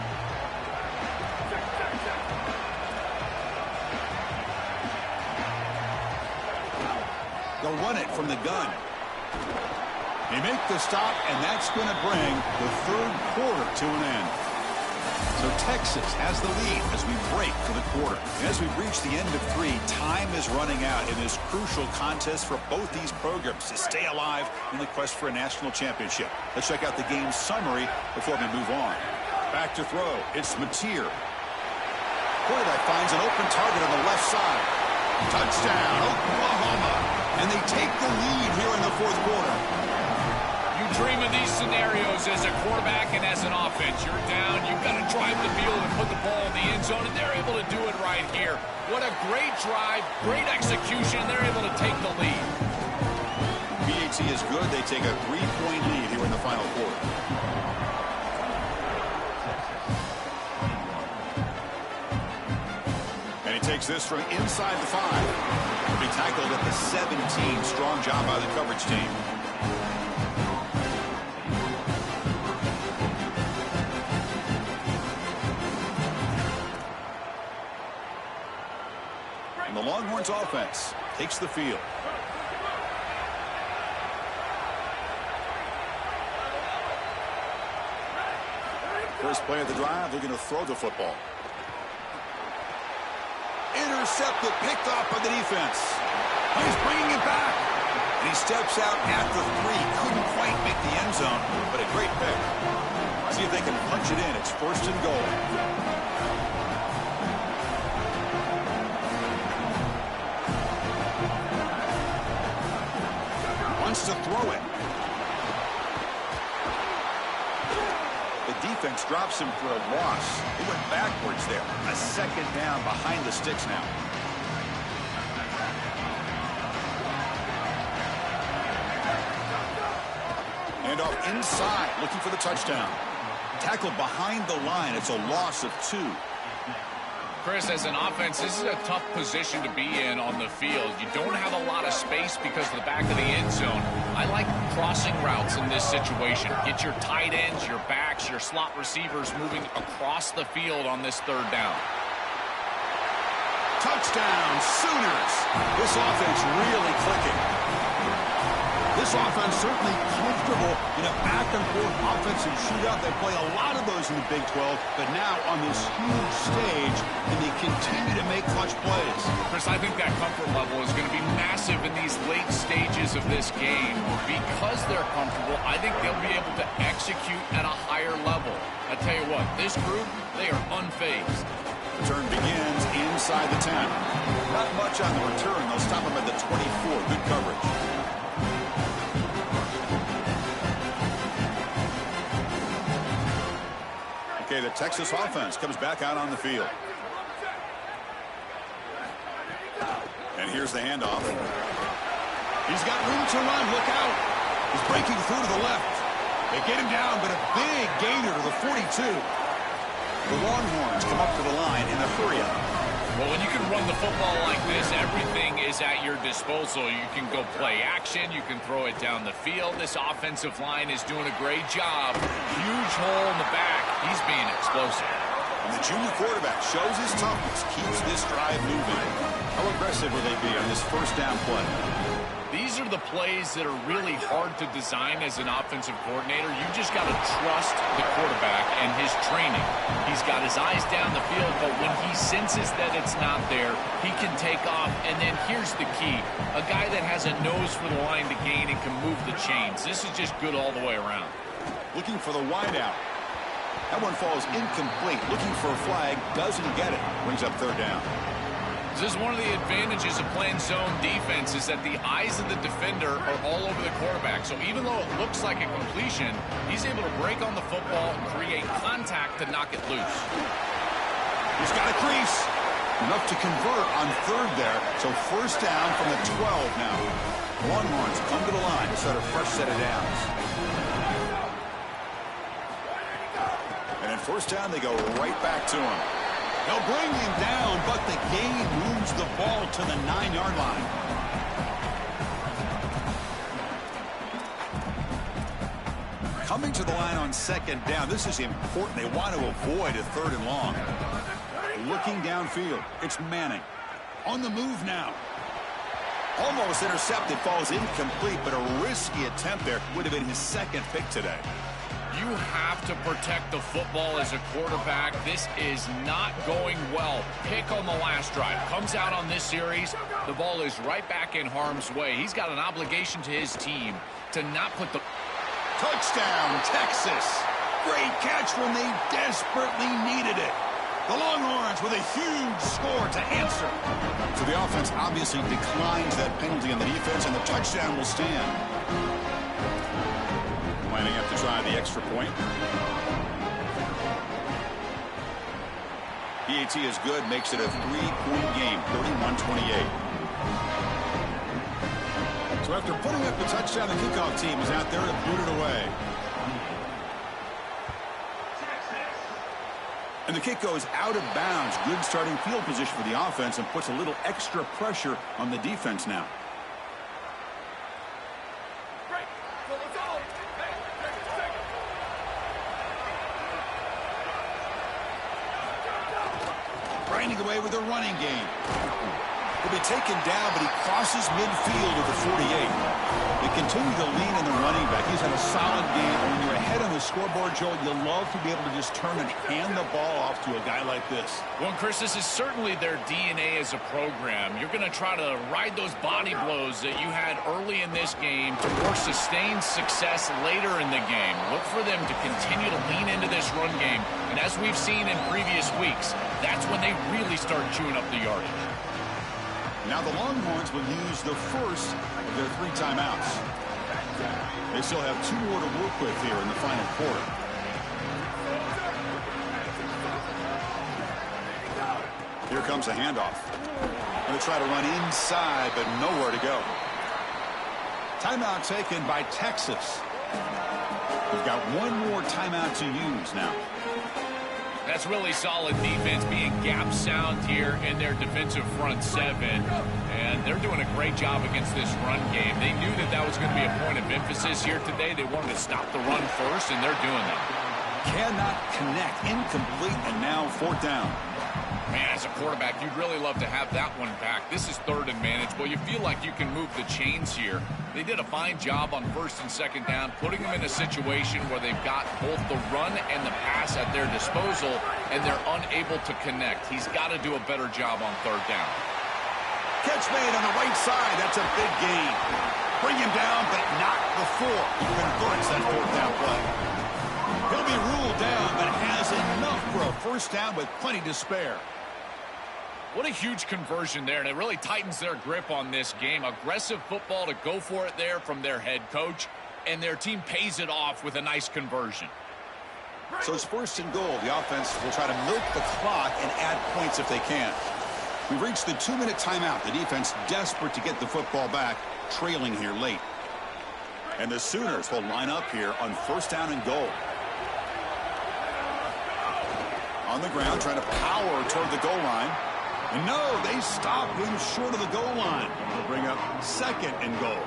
They'll run it from the gun. They make the stop, and that's going to bring the 3rd quarter to an end. So Texas has the lead as we break for the quarter. And as we reach the end of 3, time is running out in this crucial contest for both these programs to stay alive in the quest for a national championship. Let's check out the game summary before we move on. Back to throw. It's Mateer. Quarterback finds an open target on the left side. Touchdown, Oklahoma. And they take the lead here in the 4th quarter. You dream of these scenarios as a quarterback and as an offense. You're down, you've got to drive the field and put the ball in the end zone, and they're able to do it right here. What a great drive, great execution. They're able to take the lead. BAT is good. They take a 3-point lead here in the final quarter. And he takes this from inside the 5. He'll be tackled at the 17. Strong job by the coverage team. And the Longhorns offense takes the field. First play of the drive, looking to throw the football. Intercepted, picked off by the defense. He's bringing it back. And he steps out at the 3. Couldn't quite make the end zone, but a great pick. See if they can punch it in. It's 1st and goal. Wants to throw it. The defense drops him for a loss. He went backwards there. A 2nd down behind the sticks now. And off inside, looking for the touchdown. Tackled behind the line. It's a loss of 2. Chris, as an offense, this is a tough position to be in on the field. You don't have a lot of space because of the back of the end zone. I like crossing routes in this situation. Get your tight ends, your backs, your slot receivers moving across the field on this 3rd down. Touchdown, Sooners. This offense really clicking. This offense certainly comfortable in a back-and-forth offensive shootout. They play a lot of those in the Big 12, but now on this huge stage, and they continue to make clutch plays. Chris, I think that comfort level is going to be massive in these late stages of this game. Because they're comfortable, I think they'll be able to execute at a higher level. I tell you what, this group, they are unfazed. Return begins inside the 10. Not much on the return. They'll stop him at the 24. Good coverage. Okay, the Texas offense comes back out on the field. And here's the handoff. He's got room to run. Look out. He's breaking through to the left. They get him down, but a big gainer to the 42. The Longhorns come up to the line in a hurry-up. Well, when you can run the football like this, everything is at your disposal. You can go play action. You can throw it down the field. This offensive line is doing a great job. Huge hole in the back. He's being explosive. And the junior quarterback shows his toughness, keeps this drive moving. How aggressive will they be on this first down play? These are the plays that are really hard to design as an offensive coordinator. You just got to trust the quarterback and his training. He's got his eyes down the field, but when he senses that it's not there, he can take off. And then here's the key. A guy that has a nose for the line to gain and can move the chains. This is just good all the way around. Looking for the wideout. That one falls incomplete. Looking for a flag, doesn't get it. Brings up third down. This is one of the advantages of playing zone defense is that the eyes of the defender are all over the quarterback. So even though it looks like a completion, he's able to break on the football and create contact to knock it loose. He's got a crease. Enough to convert on third there. So first down from the 12 now. Longhorns come to the line to start a fresh set of downs. And at first down, they go right back to him. They'll bring him down, but the game moves the ball to the 9-yard line. Coming to the line on second down. This is important. They want to avoid a third and long. Looking downfield. It's Manning. On the move now. Almost intercepted. Falls incomplete, but a risky attempt there. Would have been his second pick today. You have to protect the football as a quarterback. This is not going well. Pick on the last drive. Comes out on this series. The ball is right back in harm's way. He's got an obligation to his team to not put the... Touchdown, Texas. Great catch when they desperately needed it. The Longhorns with a huge score to answer. So the offense obviously declines that penalty on the defense, and the touchdown will stand. Lining up to try the extra point. PAT is good, makes it a 3-point game, 31-28. So after putting up the touchdown, the kickoff team is out there to boot it away. And the kick goes out of bounds. Good starting field position for the offense and puts a little extra pressure on the defense now. Grinding away with a running game. He'll be taken down, but he crosses midfield at the 48. They continue to lean on the running back. He's had a solid game. When you're ahead on the scoreboard, Joel, you love to be able to just turn and hand the ball off to a guy like this. Well, Chris, this is certainly their DNA as a program. You're going to try to ride those body blows that you had early in this game to more sustained success later in the game. Look for them to continue to lean into this run game. And as we've seen in previous weeks, that's when they really start chewing up the yardage. Now the Longhorns will use the first of their 3 timeouts. They still have 2 more to work with here in the final quarter. Here comes a handoff. Going to try to run inside, but nowhere to go. Timeout taken by Texas. We've got 1 more timeout to use now. That's really solid defense, being gap sound here in their defensive front 7. And they're doing a great job against this run game. They knew that that was going to be a point of emphasis here today. They wanted to stop the run first, and they're doing that. Cannot connect. Incomplete, and now 4th down. Man, as a quarterback, you'd really love to have that one back. This is 3rd and manageable. You feel like you can move the chains here. They did a fine job on 1st and 2nd down, putting them in a situation where they've got both the run and the pass at their disposal, and they're unable to connect. He's got to do a better job on 3rd down. Catch made on the right side. That's a big gain. Bring him down, but not before he converts that 4th down play. He'll be ruled down, but has enough for a 1st down with plenty to spare. What a huge conversion there, and it really tightens their grip on this game. Aggressive football to go for it there from their head coach, and their team pays it off with a nice conversion. So it's 1st and goal. The offense will try to milk the clock and add points if they can. We've reached the 2-minute timeout. The defense desperate to get the football back, trailing here late. And the Sooners will line up here on first down and goal. On the ground, trying to power toward the goal line. And no, they stop him short of the goal line. They'll bring up second and goal.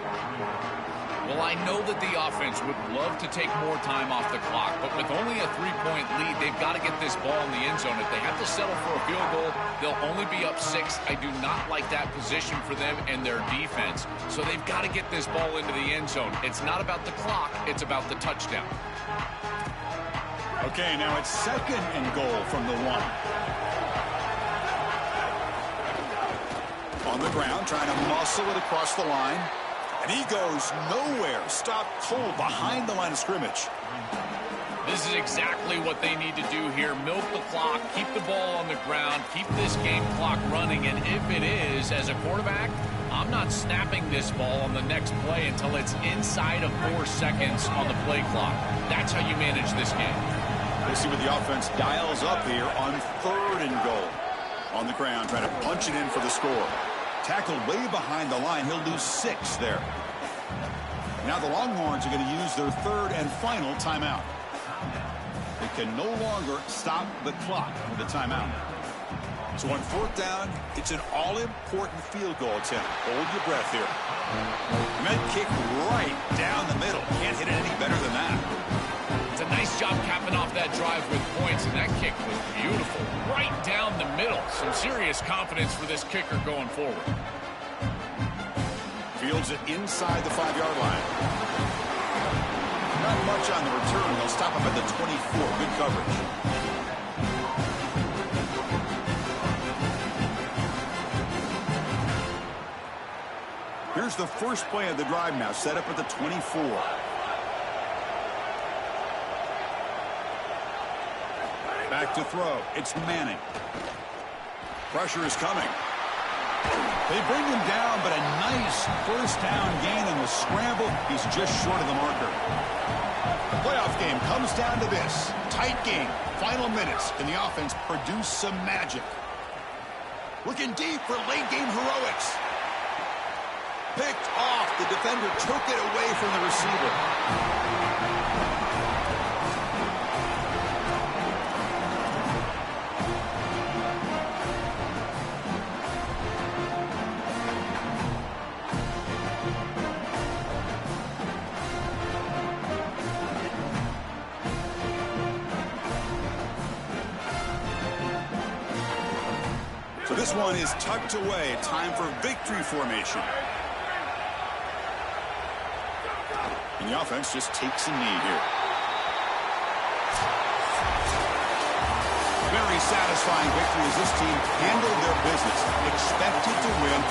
Well, I know that the offense would love to take more time off the clock, but with only a 3-point lead, they've got to get this ball in the end zone. If they have to settle for a field goal, they'll only be up 6. I do not like that position for them and their defense. So they've got to get this ball into the end zone. It's not about the clock, it's about the touchdown. Okay, now it's second and goal from the 1. On the ground, trying to muscle it across the line. And he goes nowhere. Stop cold behind the line of scrimmage. This is exactly what they need to do here. Milk the clock, keep the ball on the ground, keep this game clock running. And if it is, as a quarterback, I'm not snapping this ball on the next play until it's inside of 4 seconds on the play clock. That's how you manage this game. We'll see what the offense dials up here on third and goal. On the ground, trying to punch it in for the score. Tackled way behind the line. He'll lose 6 there. Now the Longhorns are going to use their third and final timeout. They can no longer stop the clock with a timeout. So on fourth down, it's an all-important field goal attempt. Hold your breath here. And that kick right down the middle. Can't hit it any better than that. It's a nice job capping off that drive with points, and that kick was beautiful. Right down the middle. Some serious confidence for this kicker going forward. Fields it inside the 5-yard line. Not much on the return. They'll stop him at the 24. Good coverage. Here's the first play of the drive now, set up at the 24. Back to throw. It's Manning. Pressure is coming. They bring him down, but a nice first down gain on the scramble. He's just short of the marker. The playoff game comes down to this. Tight game. Final minutes. Can the offense produce some magic? Looking deep for late game heroics. Picked off. The defender took it away from the receiver. So this one is tucked away. Time for victory formation. And the offense just takes a knee here. Very satisfying victory as this team handled their business. Expected to win.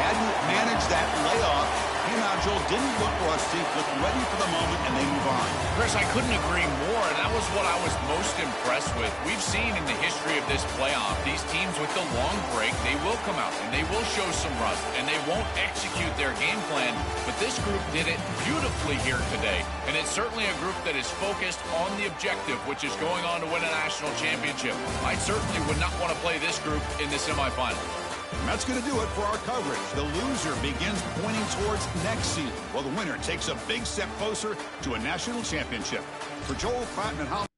Hadn't managed that layoff. Came out, Joel, didn't look rusty. Looked ready for the moment, and they move on. Chris, I couldn't agree more, and that was what I was most impressed with. We've seen in the history of this playoff, these teams with the long break, they will come out, and they will show some rust, and they won't execute their game plan. But this group did it beautifully here today, and it's certainly a group that is focused on the objective, which is going on to win a national championship. I certainly would not want to play this group in the semifinal. And that's going to do it for our coverage. The loser begins pointing towards next season, while the winner takes a big step closer to a national championship. For Joel, Pratt, and Holland.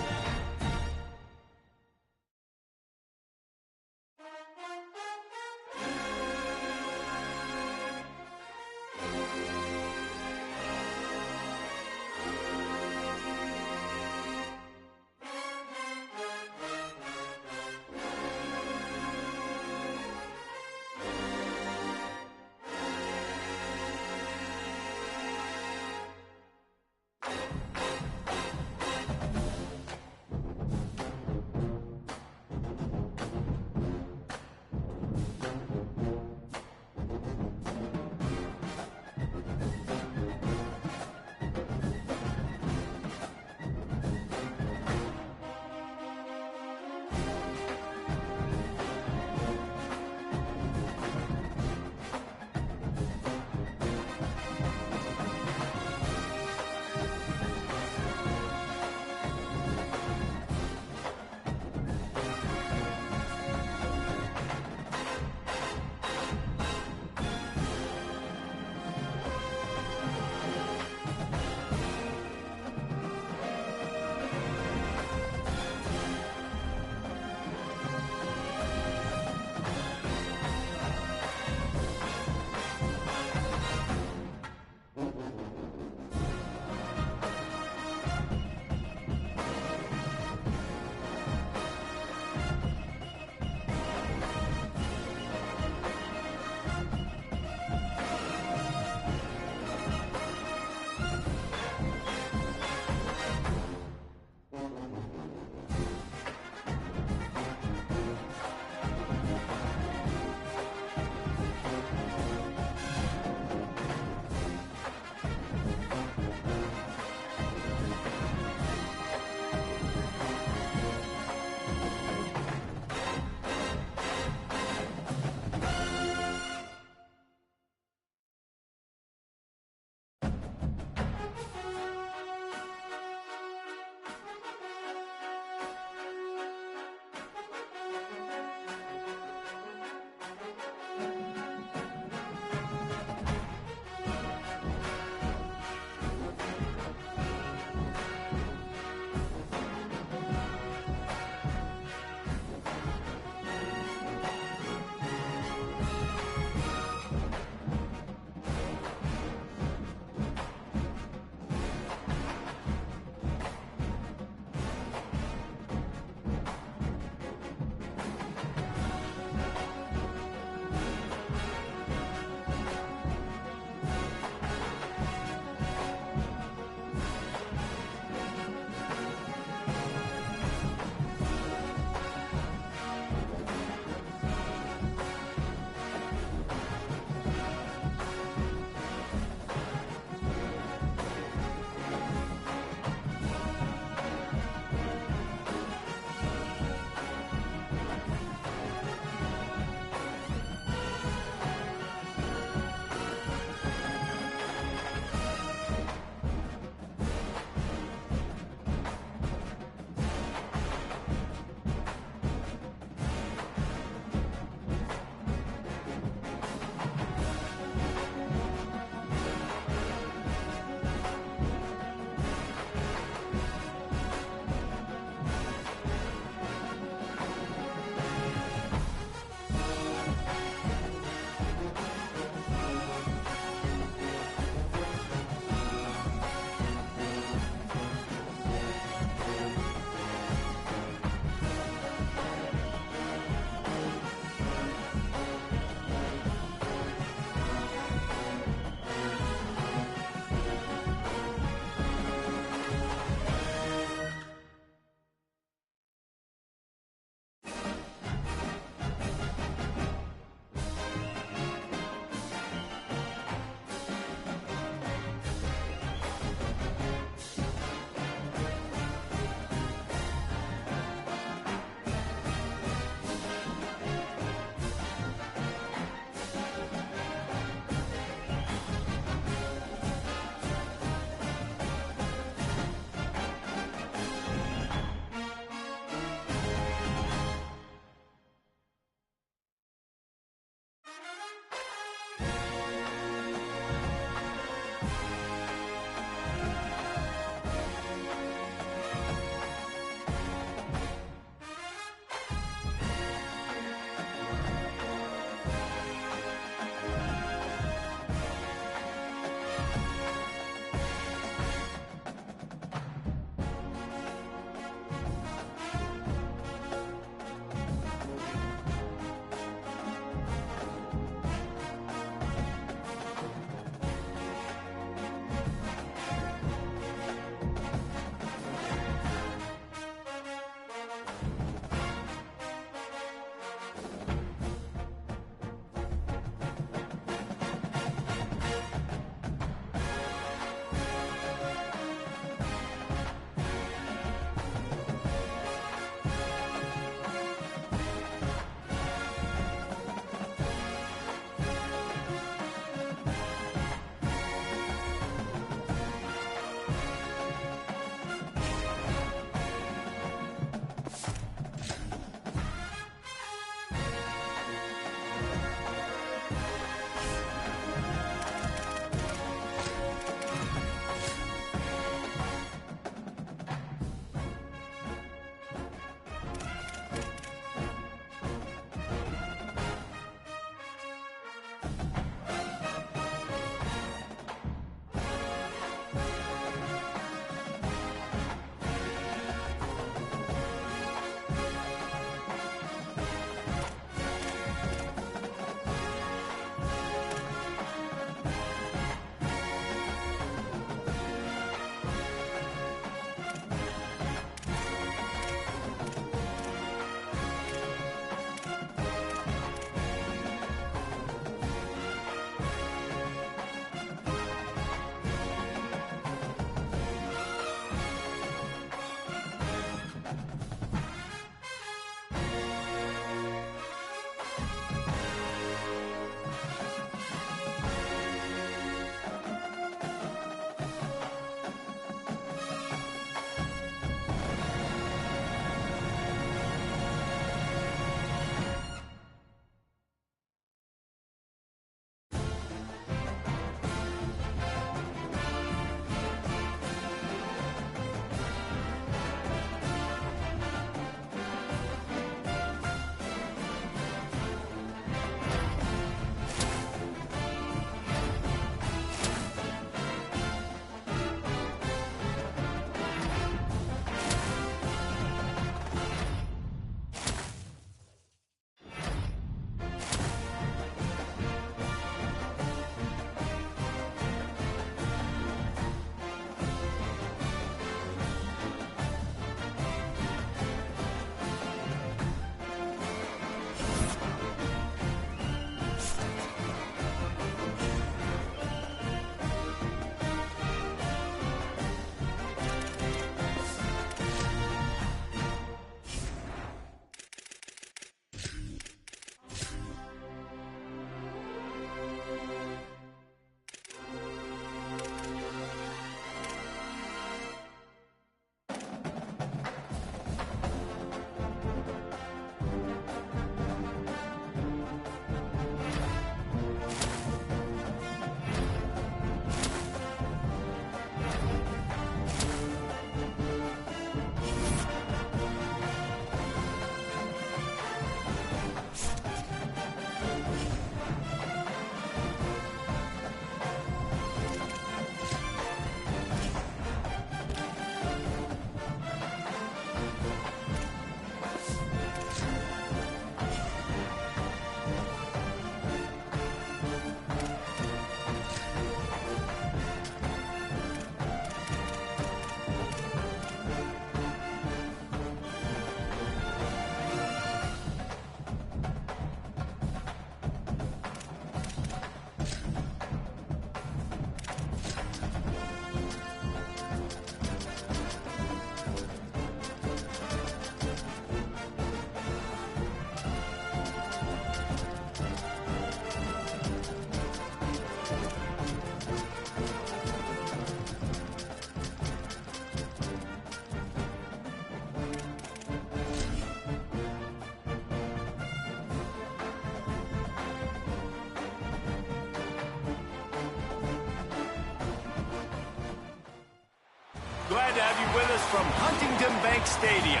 glad to have you with us from Huntington Bank Stadium.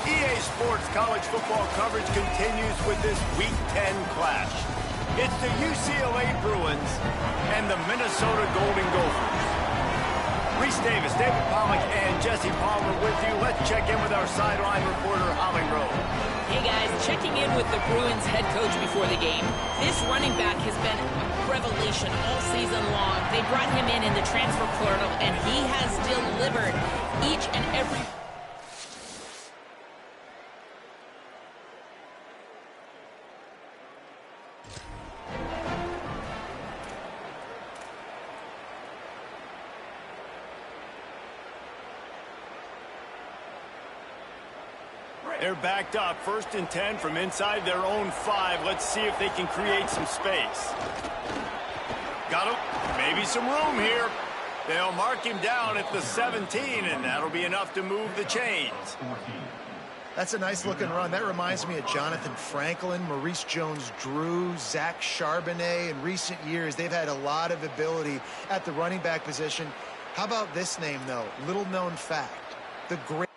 EA Sports college football coverage continues with this Week 10 clash. It's the UCLA Bruins and the Minnesota Golden Gophers. Reese Davis, David Pollack, and Jesse Palmer with you. Let's check in with our sideline reporter, Holly Rowe. Hey guys, checking in with the Bruins head coach before the game. This running back has been a revelation all season long. They brought him in the transfer portal, and he has delivered each and every... They're backed up, 1st and 10 from inside their own 5. Let's see if they can create some space. Got him. Maybe some room here. They'll mark him down at the 17, and that'll be enough to move the chains. That's a nice looking run. That reminds me of Jonathan Franklin, Maurice Jones-Drew, Zach Charbonnet. In recent years, they've had a lot of ability at the running back position. How about this name, though? Little known fact. The great...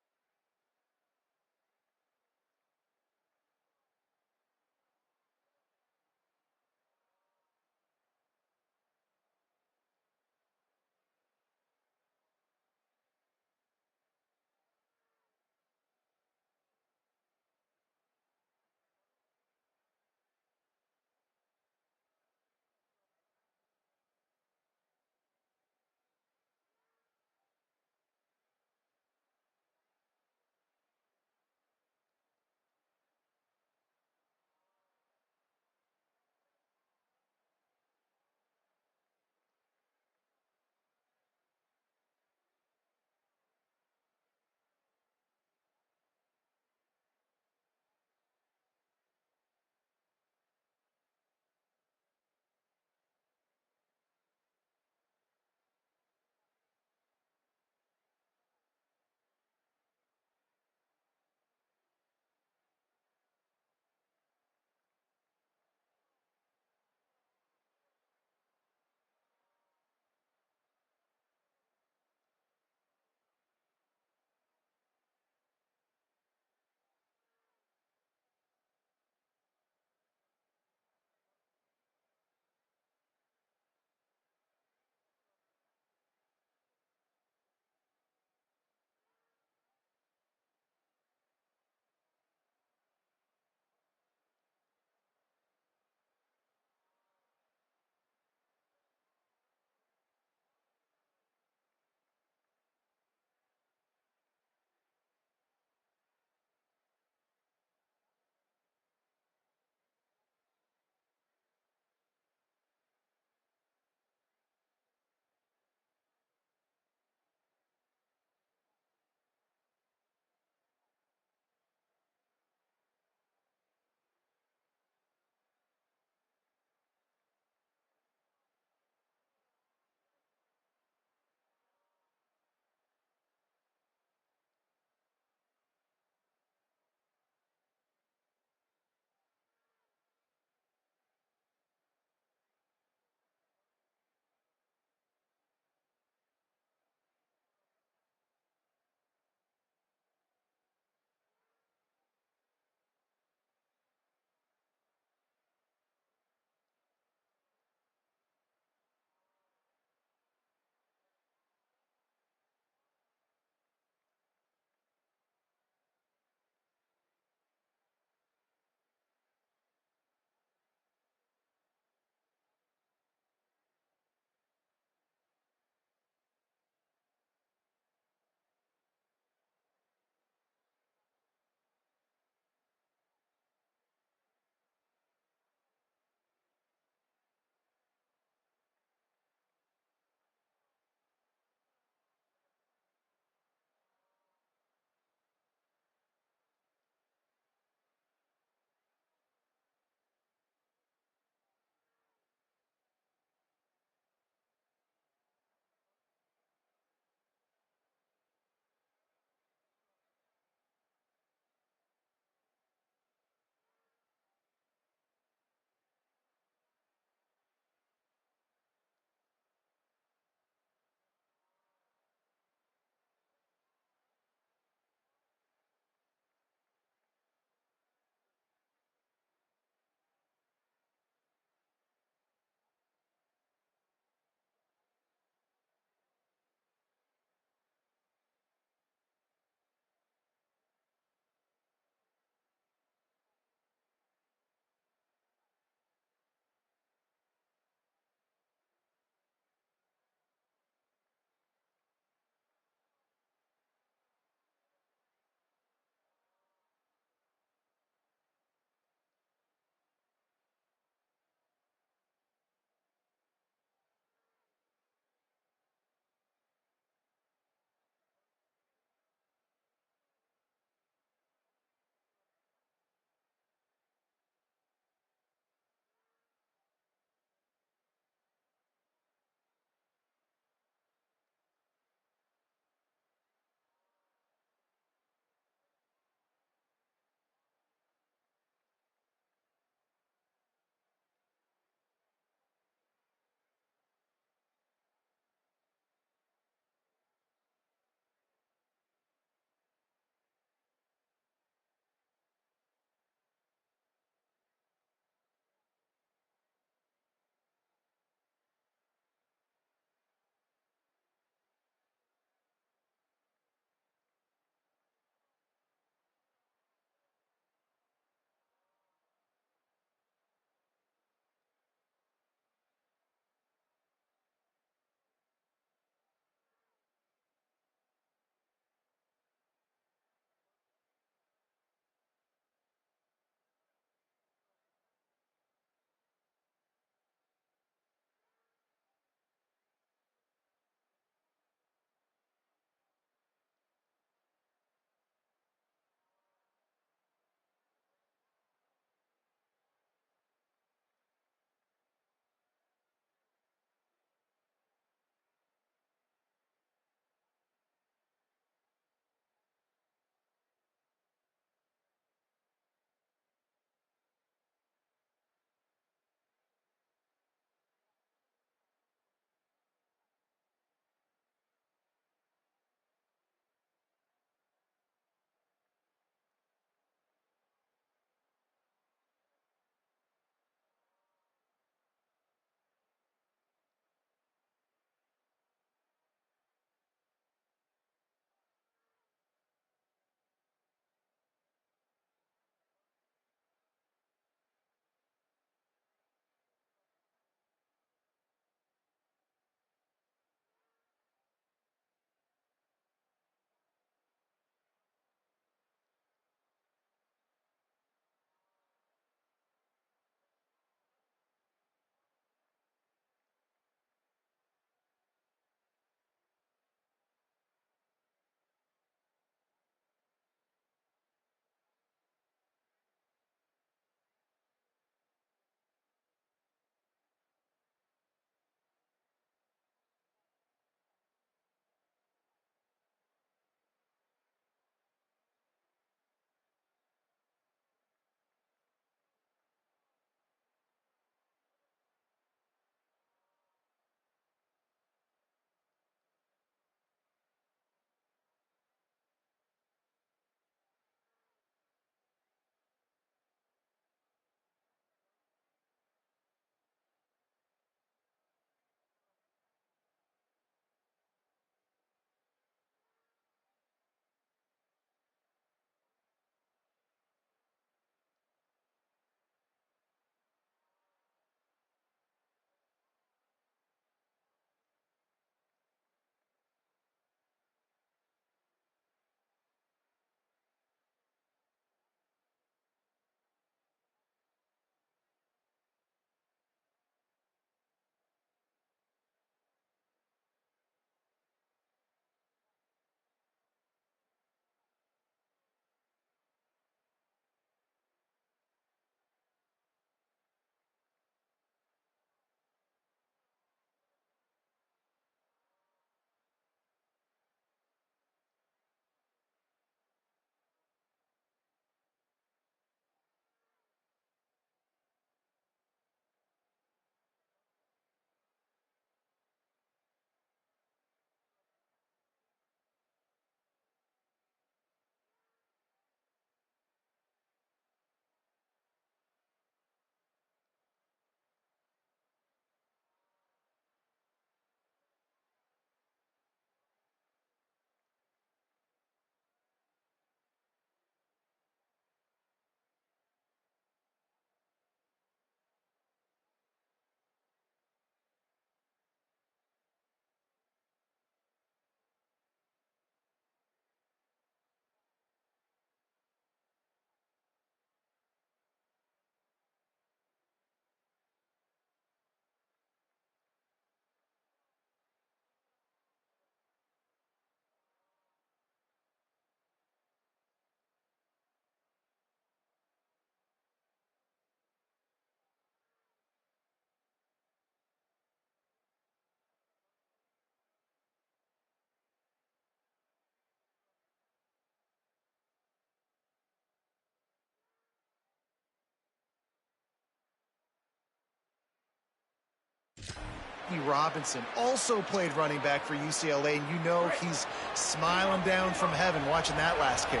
Safety Robinson also played running back for UCLA, and you know he's smiling down from heaven watching that last carry.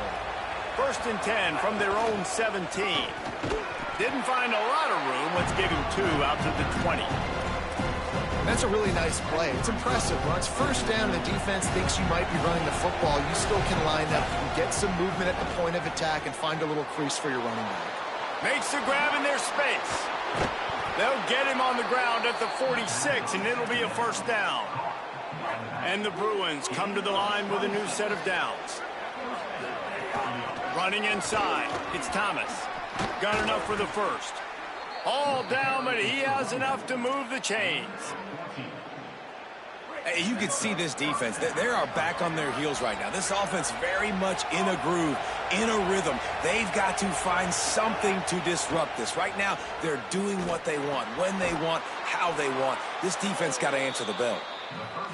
1st and 10 from their own 17. Didn't find a lot of room. Let's give him 2 out to the 20. That's a really nice play. It's impressive. When it's 1st down and the defense thinks you might be running the football, you still can line up. You can get some movement at the point of attack and find a little crease for your running back. Makes the grab in their space. They'll get him on the ground at the 46, and it'll be a 1st down. And the Bruins come to the line with a new set of downs. Running inside, it's Thomas. Got enough for the 1st. All down, but he has enough to move the chains. You can see this defense. They are back on their heels right now. This offense very much in a groove, in a rhythm. They've got to find something to disrupt this. Right now, they're doing what they want, when they want, how they want. This defense got to answer the bell.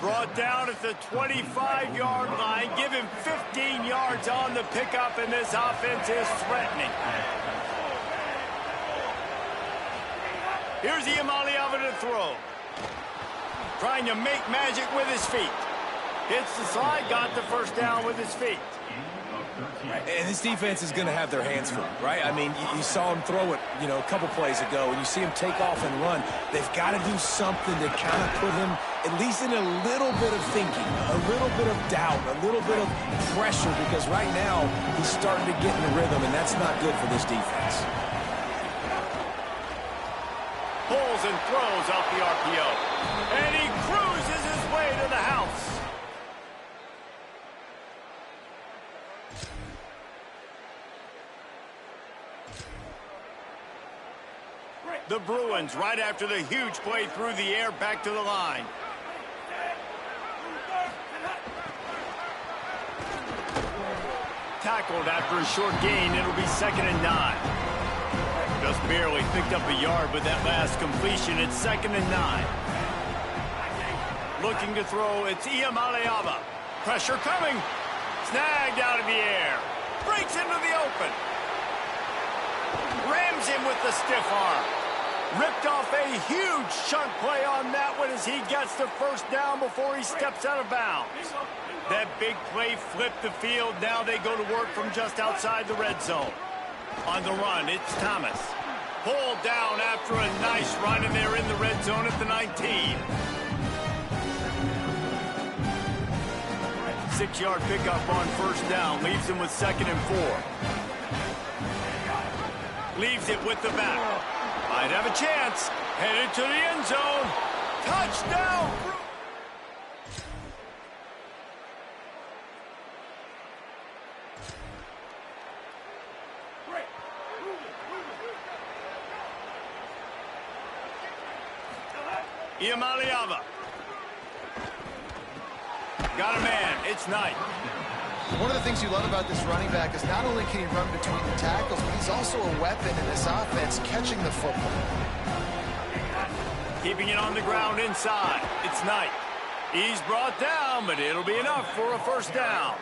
Brought down at the 25-yard line. Give him 15 yards on the pickup, and this offense is threatening. Here's Iamaleava to throw. Trying to make magic with his feet. Hits the slide, got the 1st down with his feet. And this defense is going to have their hands full, right? I mean, you saw him throw it, a couple plays ago, and you see him take off and run. They've got to do something to kind of put him at least in a little bit of thinking, a little bit of doubt, a little bit of pressure, because right now he's starting to get in the rhythm, and that's not good for this defense. Pulls and throws off the RPO. And he cruises his way to the house. The Bruins, right after the huge play through the air, back to the line. Tackled after a short gain. It'll be 2nd and 9. Just barely picked up a yard with that last completion. It's 2nd and 9. Looking to throw, it's Iamaleava. Pressure coming. Snagged out of the air. Breaks into the open. Rams him with the stiff arm. Ripped off a huge chunk play on that one as he gets the 1st down before he steps out of bounds. That big play flipped the field. Now they go to work from just outside the red zone. On the run, it's Thomas. Pulled down after a nice run, and they're in the red zone at the 19. 6-yard pickup on 1st down. Leaves him with 2nd and 4. Leaves it with the back. Might have a chance. Headed to the end zone. Touchdown! Iamaleava. Got a man. It's Knight. One of the things you love about this running back is not only can he run between the tackles, but he's also a weapon in this offense, catching the football. Keeping it on the ground inside. It's Knight. He's brought down, but it'll be enough for a 1st down.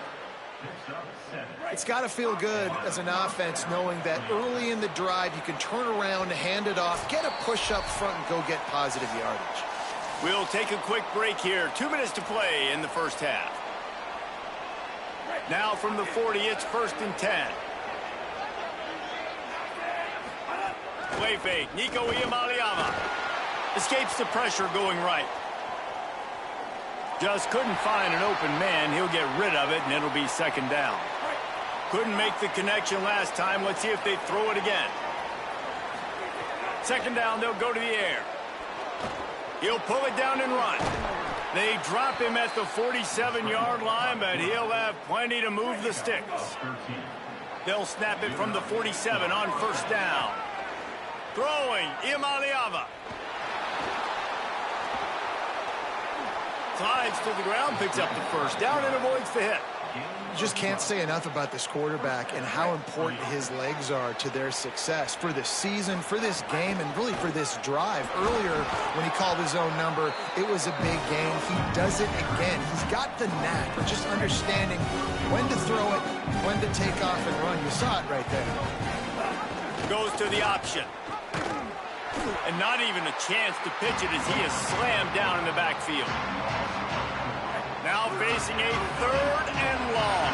It's got to feel good as an offense knowing that early in the drive you can turn around, hand it off, get a push up front, and go get positive yardage. We'll take a quick break here. 2 minutes to play in the 1st half. Now from the 40, it's 1st and 10. Play fake. Nico Iamaleava escapes the pressure going right. Just couldn't find an open man. He'll get rid of it, and it'll be 2nd down. Couldn't make the connection last time. Let's see if they throw it again. 2nd down, they'll go to the air. He'll pull it down and run. They drop him at the 47-yard line, but he'll have plenty to move the sticks. They'll snap it from the 47 on 1st down. Throwing, Iamaleava. Slides to the ground, picks up the 1st down, and avoids the hit. You just can't say enough about this quarterback and how important his legs are to their success for this season, for this game, and really for this drive. Earlier, when he called his own number, it was a big gain. He does it again. He's got the knack for just understanding when to throw it, when to take off and run. You saw it right there. Goes to the option. And not even a chance to pitch it as he is slammed down in the backfield. Now facing a 3rd and long.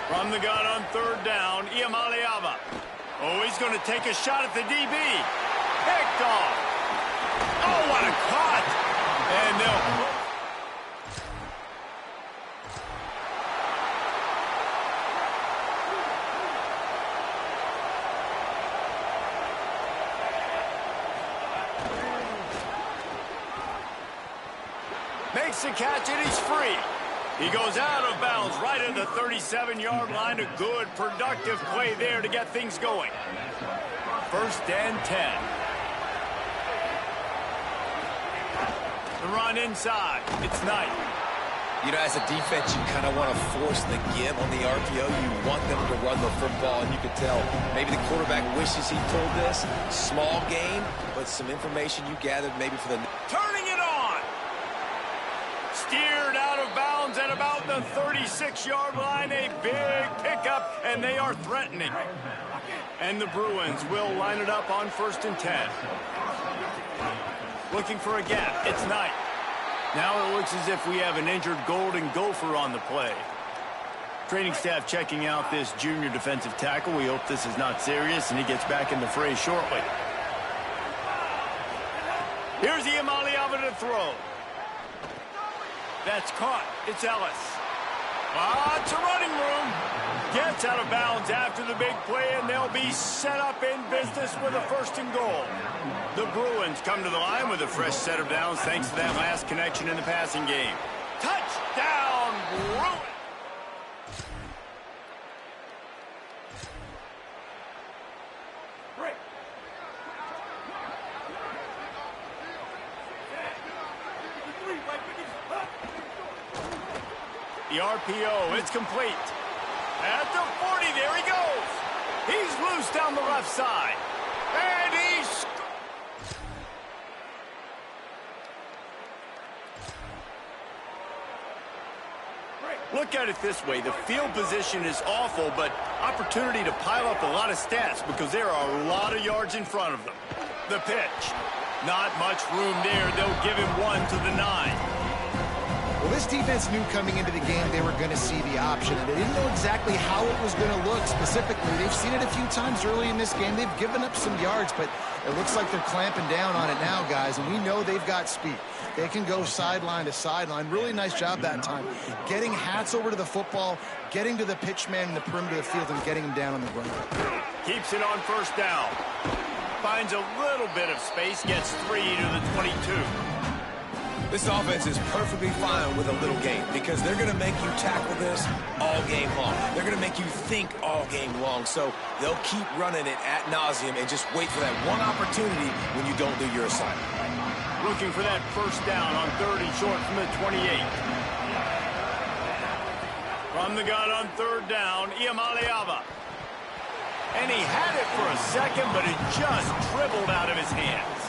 From the gun on 3rd down, Ncaa. Oh, he's going to take a shot at the DB. Picked off. Oh, what a cut. And they'll... Makes the catch and he's free. He goes out of bounds right at the 37-yard line. A good, productive play there to get things going. 1st and 10. The run inside. It's Knight. You know, as a defense, you kind of want to force the give on the RPO. You want them to run the football, and you can tell maybe the quarterback wishes he pulled this. Small gain, but some information you gathered maybe for the... Turning it on. Steered out of bounds at about the 36-yard line. A big pickup, and they are threatening. And the Bruins will line it up on 1st and 10. Looking for a gap. It's Knight. Now it looks as if we have an injured Golden Gopher on the play. Training staff checking out this junior defensive tackle. We hope this is not serious, and he gets back in the fray shortly. Here's Ncaa to throw. That's caught. It's Ellis. Lots of running room. Gets out of bounds after the big play, and they'll be set up in business with a 1st and goal. The Bruins come to the line with a fresh set of downs thanks to that last connection in the passing game. Touchdown, Bruins! The RPO, it's complete. At the 40, there he goes. He's loose down the left side. And he's... Look at it this way. The field position is awful, but opportunity to pile up a lot of stats because there are a lot of yards in front of them. The pitch. Not much room there. They'll give him 1 to the 9. Well, this defense knew coming into the game they were going to see the option, and they didn't know exactly how it was going to look specifically. They've seen it a few times early in this game. They've given up some yards, but it looks like they're clamping down on it now, guys, and we know they've got speed. They can go sideline to sideline. Really nice job that time. Getting Hats over to the football, getting to the pitch man in the perimeter of the field, and getting him down on the ground. Keeps it on 1st down. Finds a little bit of space, gets 3 to the 22. This offense is perfectly fine with a little game because they're going to make you tackle this all game long. They're going to make you think all game long. So they'll keep running it ad nauseum and just wait for that one opportunity when you don't do your assignment. Looking for that 1st down on 3rd and short from the 28. From the gun on 3rd down, Ncaa. And he had it for a second, but it just dribbled out of his hands.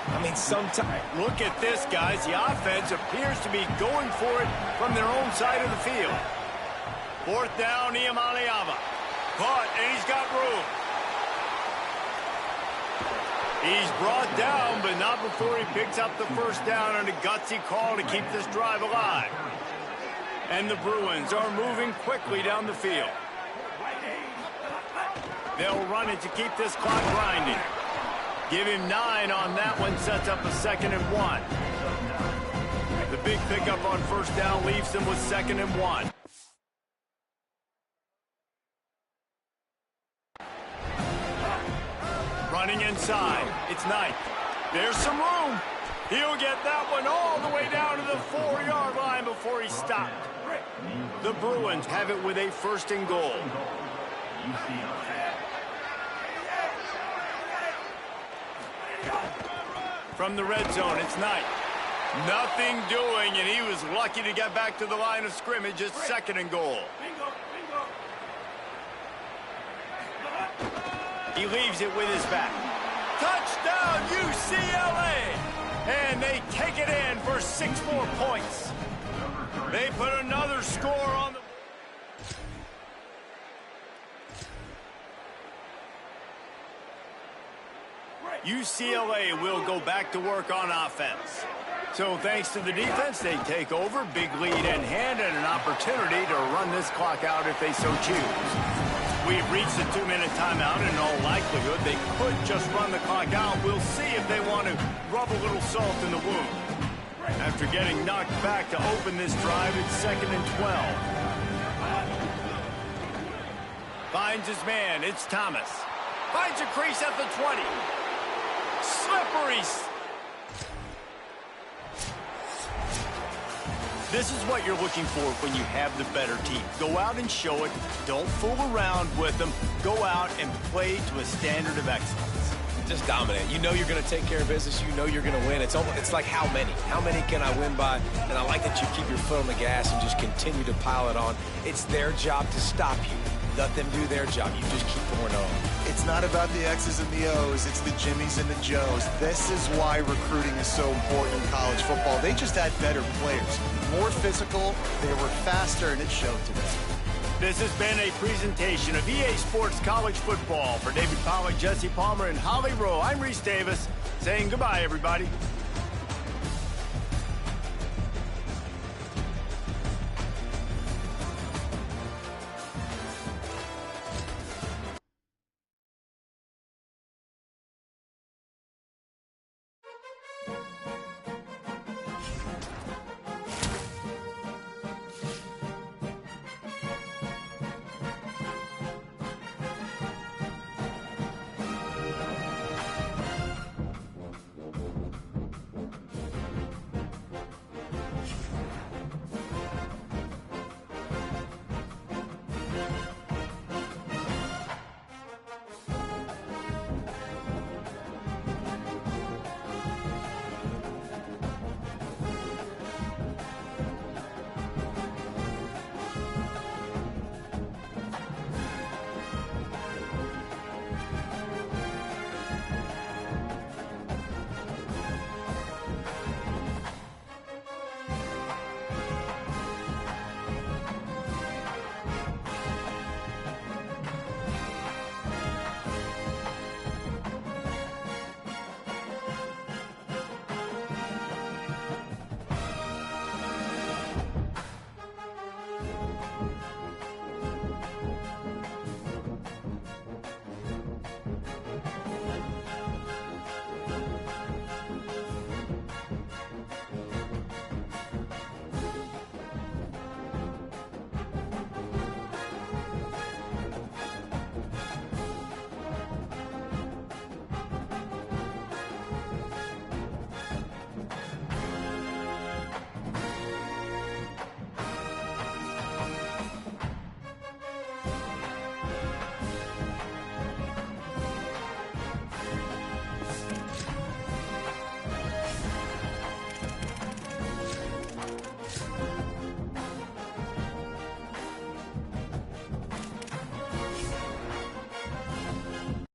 I mean, sometimes... Look at this, guys. The offense appears to be going for it from their own side of the field. 4th down, Ncaa. Caught, and he's got room. He's brought down, but not before he picks up the 1st down on a gutsy call to keep this drive alive. And the Bruins are moving quickly down the field. They'll run it to keep this clock grinding. Give him 9 on that one, sets up a 2nd and 1. The big pickup on 1st down leaves them with 2nd and 1. Running inside, it's Knight. There's some room. He'll get that one all the way down to the 4-yard line before he stopped. The Bruins have it with a 1st and goal. From the red zone, it's Knight. Nothing doing, and he was lucky to get back to the line of scrimmage. It's 2nd and goal. He leaves it with his back. Touchdown, UCLA! And they take it in for 6 more points. They put another score on the... UCLA will go back to work on offense. So thanks to the defense, they take over, big lead in hand, and an opportunity to run this clock out if they so choose. We've reached the 2-minute timeout, and in all likelihood, they could just run the clock out. We'll see if they want to rub a little salt in the wound. After getting knocked back to open this drive, it's 2nd and 12. Finds his man, it's Thomas. Finds a crease at the 20. Slippery. This is what you're looking for when you have the better team. Go out and show it. Don't fool around with them. Go out and play to a standard of excellence. Just dominate. You know you're going to take care of business. You know you're going to win. It's like how many? How many can I win by? And I like that you keep your foot on the gas and just continue to pile it on. It's their job to stop you. Let them do their job. You just keep pouring on. It's not about the X's and the O's. It's the Jimmies and the Joes. This is why recruiting is so important in college football. They just had better players. More physical, they were faster, and it showed today. This has been a presentation of EA Sports College Football. For David Pollack, Jesse Palmer, and Holly Rowe, I'm Reese Davis, saying goodbye, everybody.